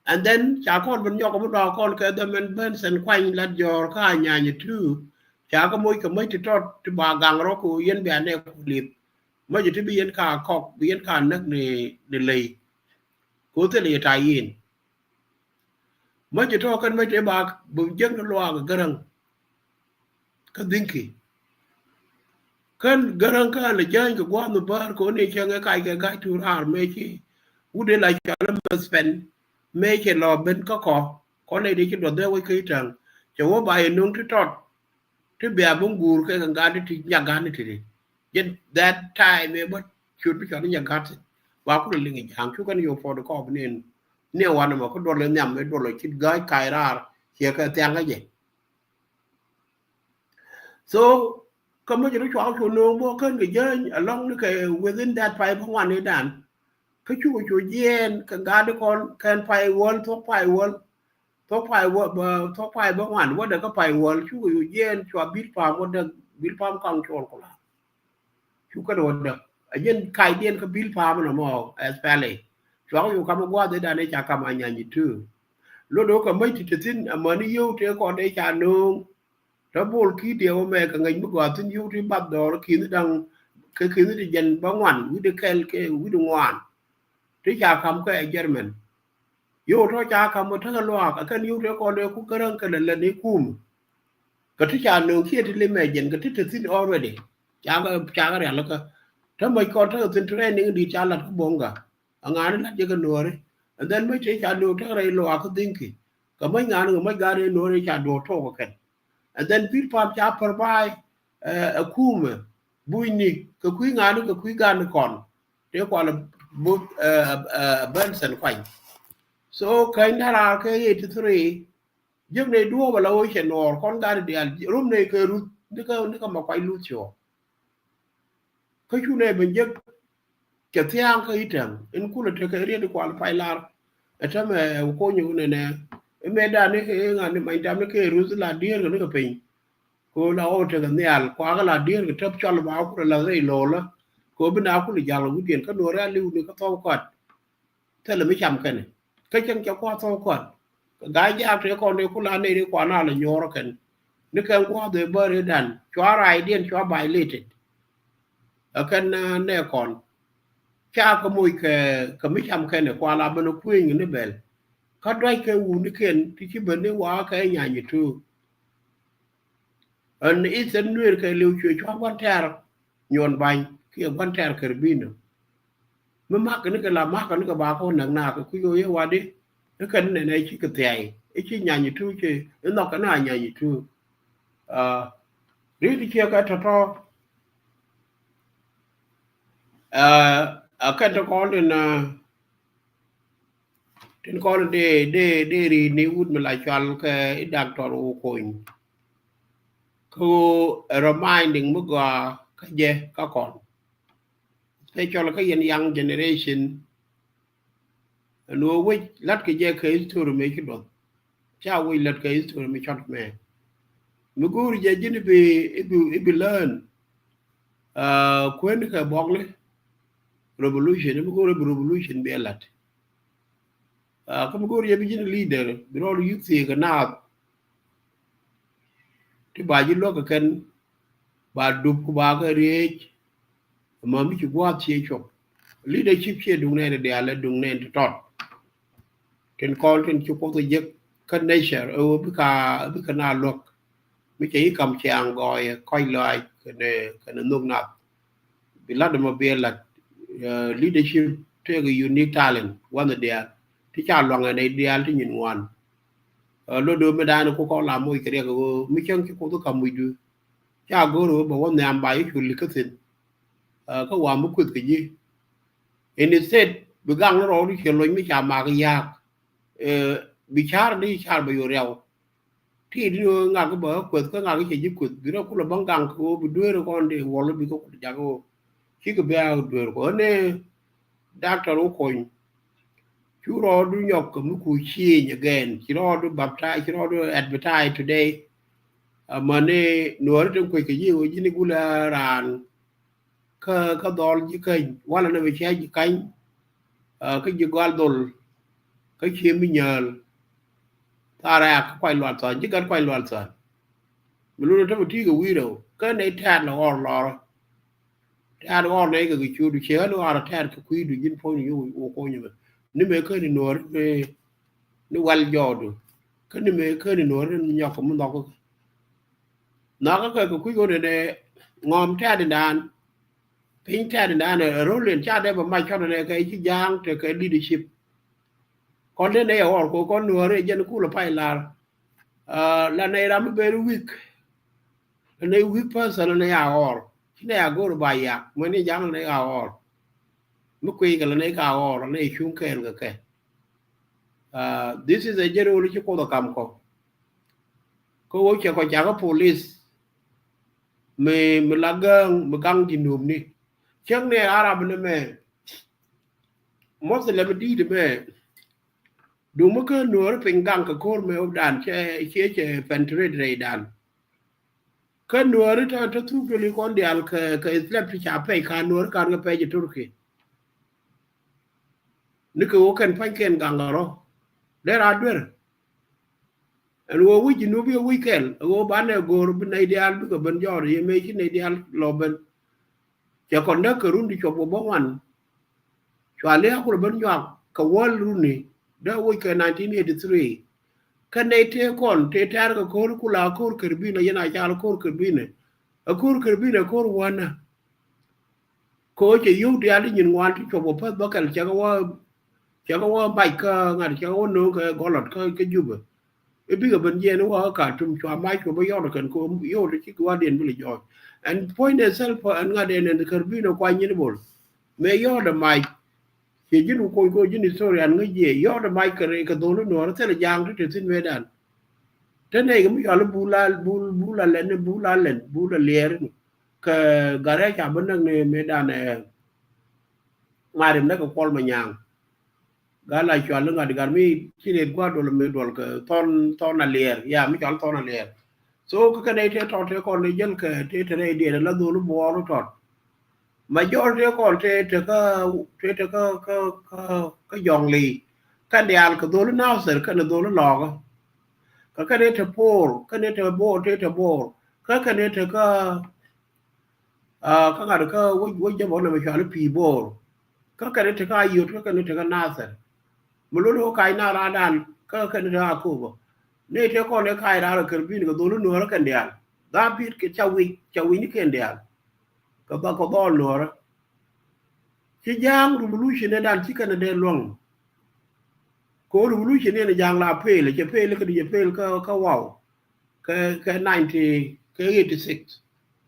and then cha kon bun yo ko do kon ka da men ben sen kwan la jor ka nya tu cha ko moy ka mai ti tot ti ba gang ro ko yen be ne ko lip ma ji ti bi yen ka kok bi yen ka nak ne le ko te le ta yin ma ji to kan mai te ba bu jeng lo ga garang ka dinki kan garang ka le jan ko gwa no bar ko ne chen ga tu ar me chi u de la cha la spen me che lo ben ko ne de chi do de we ki tang che wo ba nung ti tot ti bia bung gur ke ga ti nya ga ni ti yen that time me but should be cha nya ga ti wa ku le ngi hang chu kan yo for the ko ne wan ma ko do le nyam me do le chi ga kai ra che ka tyang ga je so como yo no chwa chu no bo kan ge yen along the within that five one ni dan ka chu yen ka ga de kon kan pai wol to pai wol to pai bo wan wo de ka pai wol chu yen chwa bil pa wo de bil pam kang chol ko la chu ka do de a yen kai den ka bil pa mo mo as pale chwa yo ka mo wa de da ne cha ka ma nya ni tu lo do ka mai ti tin a ma ni yo te ko de cha no đó bol kí điều mẹ cả ngành mức gọi tin yêu thì bắt đầu nó khiến đang cái khiến nó dần bao ngoan với được cái với được ngoan thế cha không cái German yêu thôi cha không một thằng loa cái yêu thế còn đều cũng cái răng cái lần này cùm cái thứ cha nương kia thì lên mẹ dần cái thứ tin already cha cái là cái thế mấy con thằng tin training đi cha là cái bông cả anh ăn là cái nồi đấy and then mấy thế cha nương thằng này loa cái tiếng kì cái mấy ngàn người mấy gà này nồi cha đồ thô cái and then people cha provide a kuma buini ka kui ngani ka kui gan kon te ko la bu Benson kwany so kain dara ke 83 jëm ne duo bala o che nor kon gar dial rum ne ke ru ni ka ma kwai lu cho ka chu ne ben je ke tiang ka itam in kula te ka ri ko al pailar etame ko nyu ne me da ne ke ngani mai dam ne ke ru la dir ne ka pin ko la o te ne al kwa ga la dir ke tap chal ba ko la rei lo la ko bina ko li jalo wu den ka no ra liu ne ka to ko te le mi cham ka ne ka chen ka ko to ko ga ja te ko ne ko la ne ko na la nyoro ken ne ka ko de ba re dan chwa rai den chwa bai lete a kan ne kon cha ko muy ke ka mi cham ka ne kwa la ba no ku ni bel ka dai ke wu ni ken ti chi ben ne wa ka nya ni tu an isen nuer ka liu chue chwa ban ter nyon ban ki ban ter kerbino me mak ni ka la mak ni ka ba ko nang na ka ku yo ye wa di ne kan ne chi ka tai e chi nya ni tu che no ka na nya ni tu ri ti che ka to a ka to ko na tin ko de ri ni ud me la chal ka dak to ro ko who reminding muga kaje ka kon especially ka young generation no which lat ke je ke history me ki do cha we lat ke history me chat me mugur je jin be learn kwen ka bogle revolution mugur revolution be lat ka mugur je bi jin leader bi ro yu ti ka na ti ba ji lo ka ken ba dub ku ba ka reach ma mi ki gwa ti chok leadership che dung ne de ala dung ne to tot ken call ken chu ko je kan nature o bi ka na lok mi che kam chang goy koi lai ke ne nung na bi la de ma be la leadership take a unique talent one there ti cha long ne dia ti nyin wan lo do me dan ko la mo ke ko mi chen ko to kam du cha go ro bo won am ba yu li ka tin ka wa mu ku ke ji instead bi gang ro ri ke lo mi cha ma ga ya bi char đi char ba yo rew ti di nga ko ba ko ka nga ke ji ku bi ro ku lo bang gang ko bi do ro kon de wo lo bi ko ja ko ki ko ba do ko ne doctor ko chú rõ đu nhọc của mức cùi chi again chú rõ đu baptize chú rõ đu advertise today mà nè nửa trong quầy cái gì ở dưới này cũng là ràn cái đòn dưới kênh qua là nó về xe dưới cánh cái gì qua đồn cái chiếm bây giờ ta ra cái quay loạn sản chứ cái quay loạn sản mình luôn trong một tí cái quy đầu cái này thad là ngon lò thad ngon đấy cái chú được chế nó là thad cái quy được dính phôi như ô cô như vậy nếu mấy cái này nửa về nó quay giò được cái này mấy cái này nửa nhọc của mình đọc nó cái quý cô này ngòm cha đến đàn pin cha đến đàn này rồi liền cha đây mà mai cho này cái chiếc giang thì cái leadership còn đến đây ở của con nửa này dân cũ là phải là này làm very weak là này weak person là này ở cái này go được bài à mới này giang là này ở mức quý cái là này ở là này xuống cái this is a general chứ cô ta cầm cô chỉ có chả có police me lagang megang di num ni chang ne arab ne me muslim di de me du mo ko nur pengang ka kor me obdan che pentre de dan ka nur ta tu li kon dial ka islam ti cha pe ka nur kan ga pe je turki ni ko kan pan ken gang ro there are there and wo wi nu bi weekend wo ban ne gor bi ne dial bi ko ben jor ye me chi ne dial lo ben cha kon da ko run di cho bo wan chwa le ko ben jor ka wol run ni da wo ke 1983 kan ne te kon te tar ko ku la ko bi ne yana cha ko bi ne a ko bi ne ko wana ko che yu dial ni wan ti cho bo pa ba kal cha ko bai ka ngar cha ko no ka golot ka juba e biga ben je no ka tum chwa mai ko ba yo kan ko yo de ki wa den bi jo and point itself and nga den and karbino kwa nyi bol me yo de mai ke jinu ko jini story an ngi yo de mai kare ka do no te le jang te tin we dan te ne ga mi yo bula len bula ler ka gare cha ben ne me dan ma dem na ko pol ma nyang gala chwa lunga de garmi chine gwa do le me dol ka ton alier ya mi chal ton alier so ka ne te ton te kon le jel ka te ne de la do lu bo ro ton major te kon te ka yong li ka dial ka do lu naw ser ka do lu lo ka ne te por ka ne te bo te bo ka ne te ka ka ga ka wo je bo le me chal pi bo ka ne te ka yut ka ne te ka naser mululo kai na ra dan ka ra ko bo ne te ko ne kai ra ka bi ko do lu no ra kan dial da bi ke chawi ni ken dial ka ba ko do no ra chi jang revolution ne dan chi kan de long ko revolution ne jang la pe le che pe le ka di pe ka wow ka 90 ka 86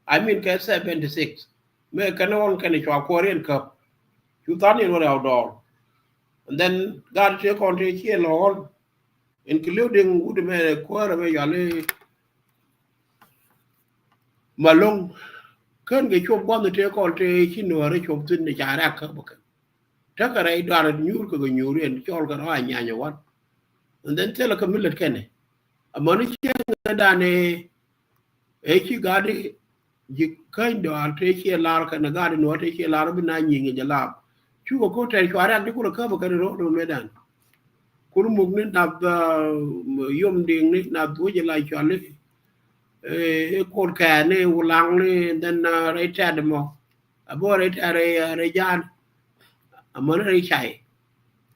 I mean ka 76 me ka no kan ni chwa korean cup chu tan ni ro outdoor. And then God take on take here Lord, including good me quarter me yale malong kan ge chop bom te ko te chi no re chop tin de jara ka bok ta ka re dar nyur ko nyur en chol ka ra nya nya wat and then tell ka millet ken amani chi da ne e chi gadi ji kind do te chi lar ka na gadi no te chi lar bi na nyi nge jala chu ko te chwara ni ku ka ba ka ro do medan ku mu ni na yom ding ni na bu je la chwale ko ka ne ulang ni den re ta de mo abo re ta re jan amon re chai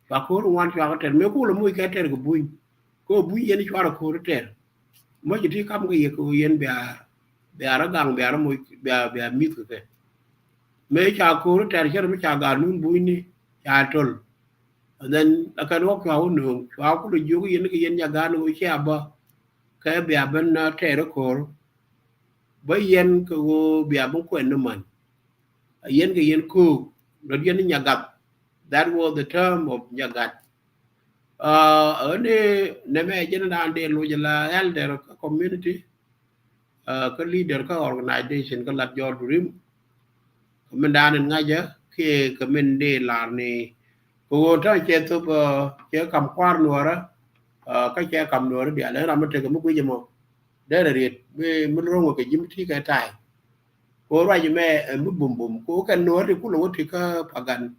ba ko wan chwa ka te me ku lo mu ka te ko bu yen chwara ko te mo ji ti kam ga ye ko yen ba ra gang ba ra mo ba mit ko ke me cha ko te che me cha ga nun bu ni ya tol and then akan wok ya unu wa ku lu ju yin ki yin ya ga no che ba ka bi aben na te ro ko ba yen ko bi aben ko no man yen ke yen ku ro yen nya gap that was the term of nyagat ở ne me jen na de lu la elder community ka leader ka organization ka lat jol dream mình đàn ngay chứ khi cái mình đi làm này cô đó chơi tôi chơi cầm quan nữa đó cái chơi cầm nữa đó để lấy làm cái mức quý gì mà đấy là điệt mình rong một cái gì thì cái tài cô ra như mẹ mức bùm bùm cô cái nữa thì cô lúa thì cái pagan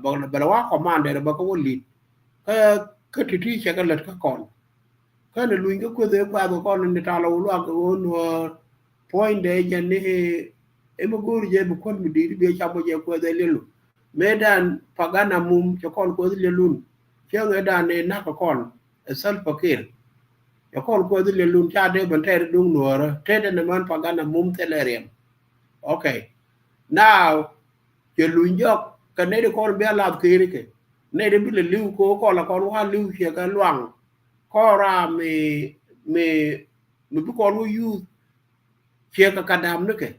bảo là bảo quá command để bảo có lead cái thì chơi cái lật cái con cái này lui cái cô tới qua bà con nên ta lâu luôn cái nó point đấy cho nên em go je bu kon mi di be chamo je ko de lelu medan pagana mum cho kon ko de lelun che ngedan ne na ko kon sal pakir cho kon ko de lelun cha de ban ter dung nuora te de man pagana mum telerem okay now je luin jok ka ne de kon be la kiri ke ne de bi le liu ko la kon wa liu che ka luang ko ra mi bu kon yu che ka kadam ne ke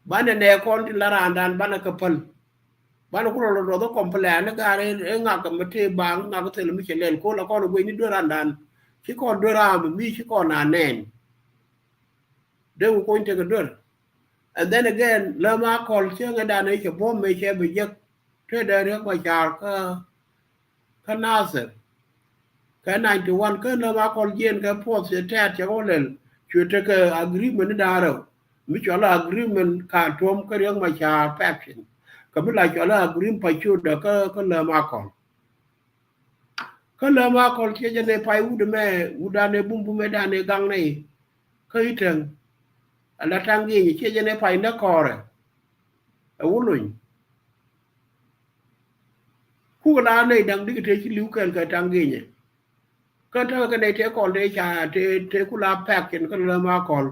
bana ne kon la randan bana kapal bana ko lo do komplane gare e ngaka mate bang ngaka tele mi chelen ko la ko go ni do randan ki ko do ram mi ki ko na nen de ko inte ga do and then again la ma kol che ga dan e che bom me che be je te de re ba jar ka nasir ka 91 ka la ma kol jen ka po se te che ko len chu te ka agreement da ro mi cho la agreement ka tom ka riang ma cha faction ka mi la cho la agreement pa chu da ka la ma kol che je ne pai u de me u da ne bum bum me da ne gang nei ka iten ala tangi ni che je ne pai na kore a u luin ku la ne dang di te chi liu ken ka tangi ni ka ta ka ne te kol de cha te ku la faction ka la ma kol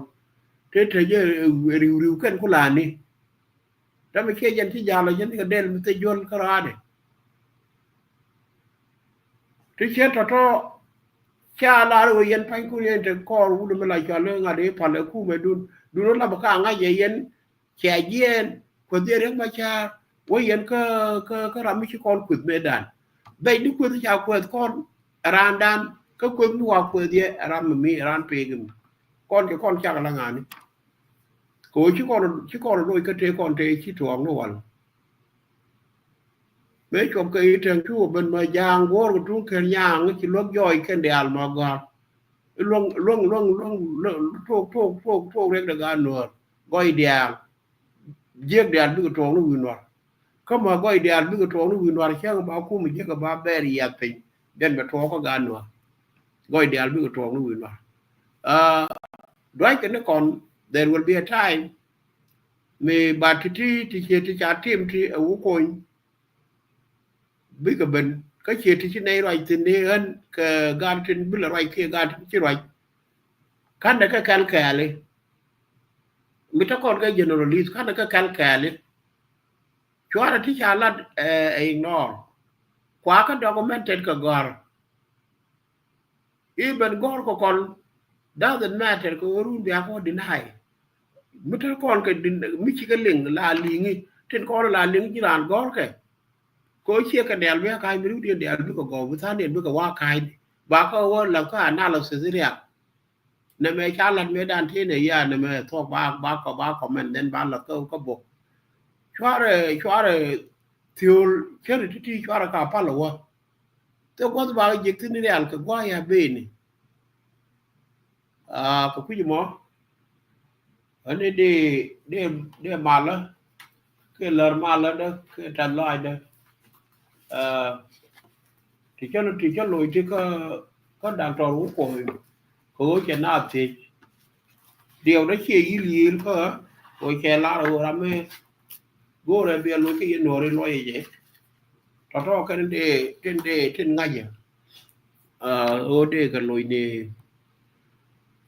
thế thế giờ riu cái cô là nè đó mới kia dân thì già là dân cái đèn mới thấy dân cái ra này thế chết cho cha là rồi dân phanh cô dân thì con cũng được lại cho lương ở đấy phần ở khu mới đun đun nó làm cái ngay vậy dân trẻ dân của dân đấy mà cha với dân cái làm mấy con quỵt mê đàn vậy đứa quỵt chào quỵt con ran đan cái quỵt mua quỵt gì ran mà mi ran pê con cái con chắc là ngàn cô chứ con đôi cái thế con thế chỉ thuồng nó hoàn mấy chục cái trường chú bên mà giang vô cái chú khen nhang cái chỉ lót dòi khen đèn mà gọt luôn thuốc đấy là gan nữa gọi đèn giết đèn với cái thuồng nó vừa nọ không mà gọi đèn với cái thuồng nó vừa nọ chứ không bao khu mình chỉ có ba bè thì ăn thịt đèn mà thuồng có gan nữa gọi đèn với cái thuồng nó vừa nọ đối cái nó còn there will be a time me batiti ti cha tim ti u coin bi ka ben ka che ti nei rai tin ne an ka gan tin bi la rai ke gan ti rai kan da ka kan ka le mi ta kon ka generalist kan da ka kan ka le chwara ti cha la ignore kwa ka documented ka gor even gor ko kon doesn't matter ko ru bi ko deny mi ta kon ka mi ci ka ling la lingi tin ko la ling ji ran gor ke ko chia ka del be kai mi ru di del bi ko go bu san den bi ko wa kai ba ko wo la ka analysis ria ne me cha lan me dan thi ne ya ne me tho ba ko men den ba la ko bo chware thiul cher ti chware ka pa lo wa to ko ba ji tin ne al ka gwa ya be ni ko ku ji mo ane de mala ke lar mala da ke tan lai da thì cho lôi thì có đàn trò của cô cho nó thì điều đó chỉ ý lý cơ rồi che la rồi làm ấy go ra bia lôi cái nồi lôi vậy trò cái trên ngay vậy ở đây cái lôi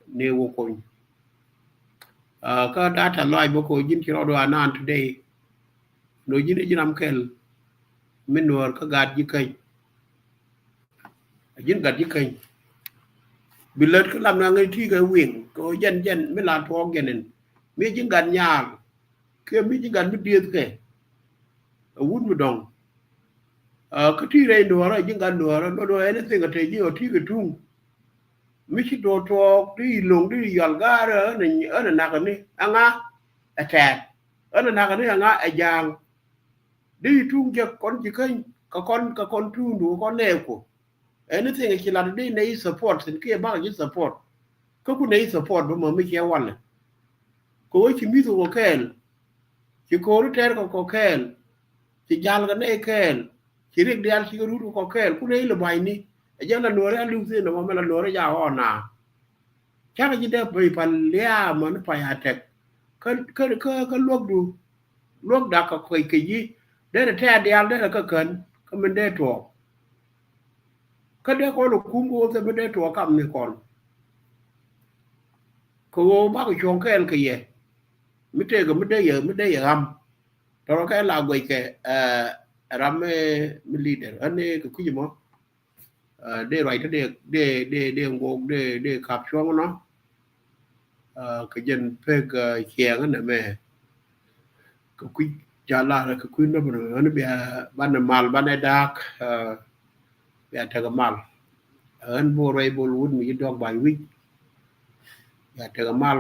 nè vô cùng có đã trả lời bố cô dính cho đồ ăn today nội dính để làm kèn mình nuôi cái gạt gì cây dính gạt gì cây bị lật cái làm người thi cái quyền có dân mới làm thuốc cái này mấy dính gạt nhà cái mấy dính gạt mới điên cái vốn một đồng cái thi này nuôi rồi dính gạt nuôi rồi nó đôi anything cái gì ở thi cái trung mấy chiếc đồ thuốc đi lùng đi giòn gà rồi ở này cái này anh á attack ở này anh á giang đi trung cho con chỉ cái con trung đủ con nèo của anything cái là đi này support thì kia bao nhiêu support có cũng này support mà mới kia one có chỉ biết có khen chỉ có rất là có khen chỉ giao cái này khen chỉ riêng đi ăn chỉ có rút có khen cũng này là bài ní chẳng là nuôi ra lưu gì nó mà là nuôi ra giàu họ nào chắc là chỉ để bởi phần lia mà nó phải attack cái luộc đặc cái gì đấy là theo đi ăn đấy là cái cần cái mình để thuộc cái đấy có lúc cúng cô thì mình để thuộc cầm này còn cô bác cái chuông cái gì mới chơi cái mới đây giờ âm đó cái là quay cái ram mình leader anh ấy cái gì mà để rồi để ngô để cặp chuông nó cái dân phê cái chèn cái này mẹ cái quy trả lại cái quy nó bị ban mal ban dark bị thằng mal anh vô rồi vô luôn mình đong bài win thằng mal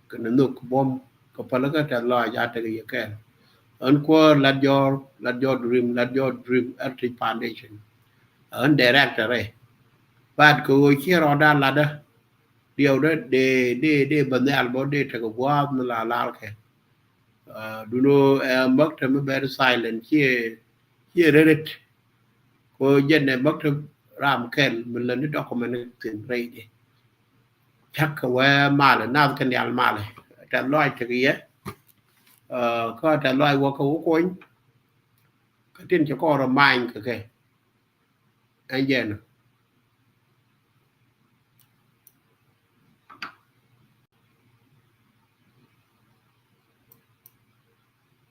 cái nó nục bom cái phần cái trả lại giá thằng cái anh qua let your dream at the foundation anh director này bạn cứ chia ra đa là đó điều đó để vấn đề albo để thằng qua là cái du no mbak tam ber silent here read ko jenne mbak ram kel min lan document tin ready chắc wa mal na kan yal mal ta loy te ye ko ta loy wo ko ko cái tin cho có rồi mai cái anh giờ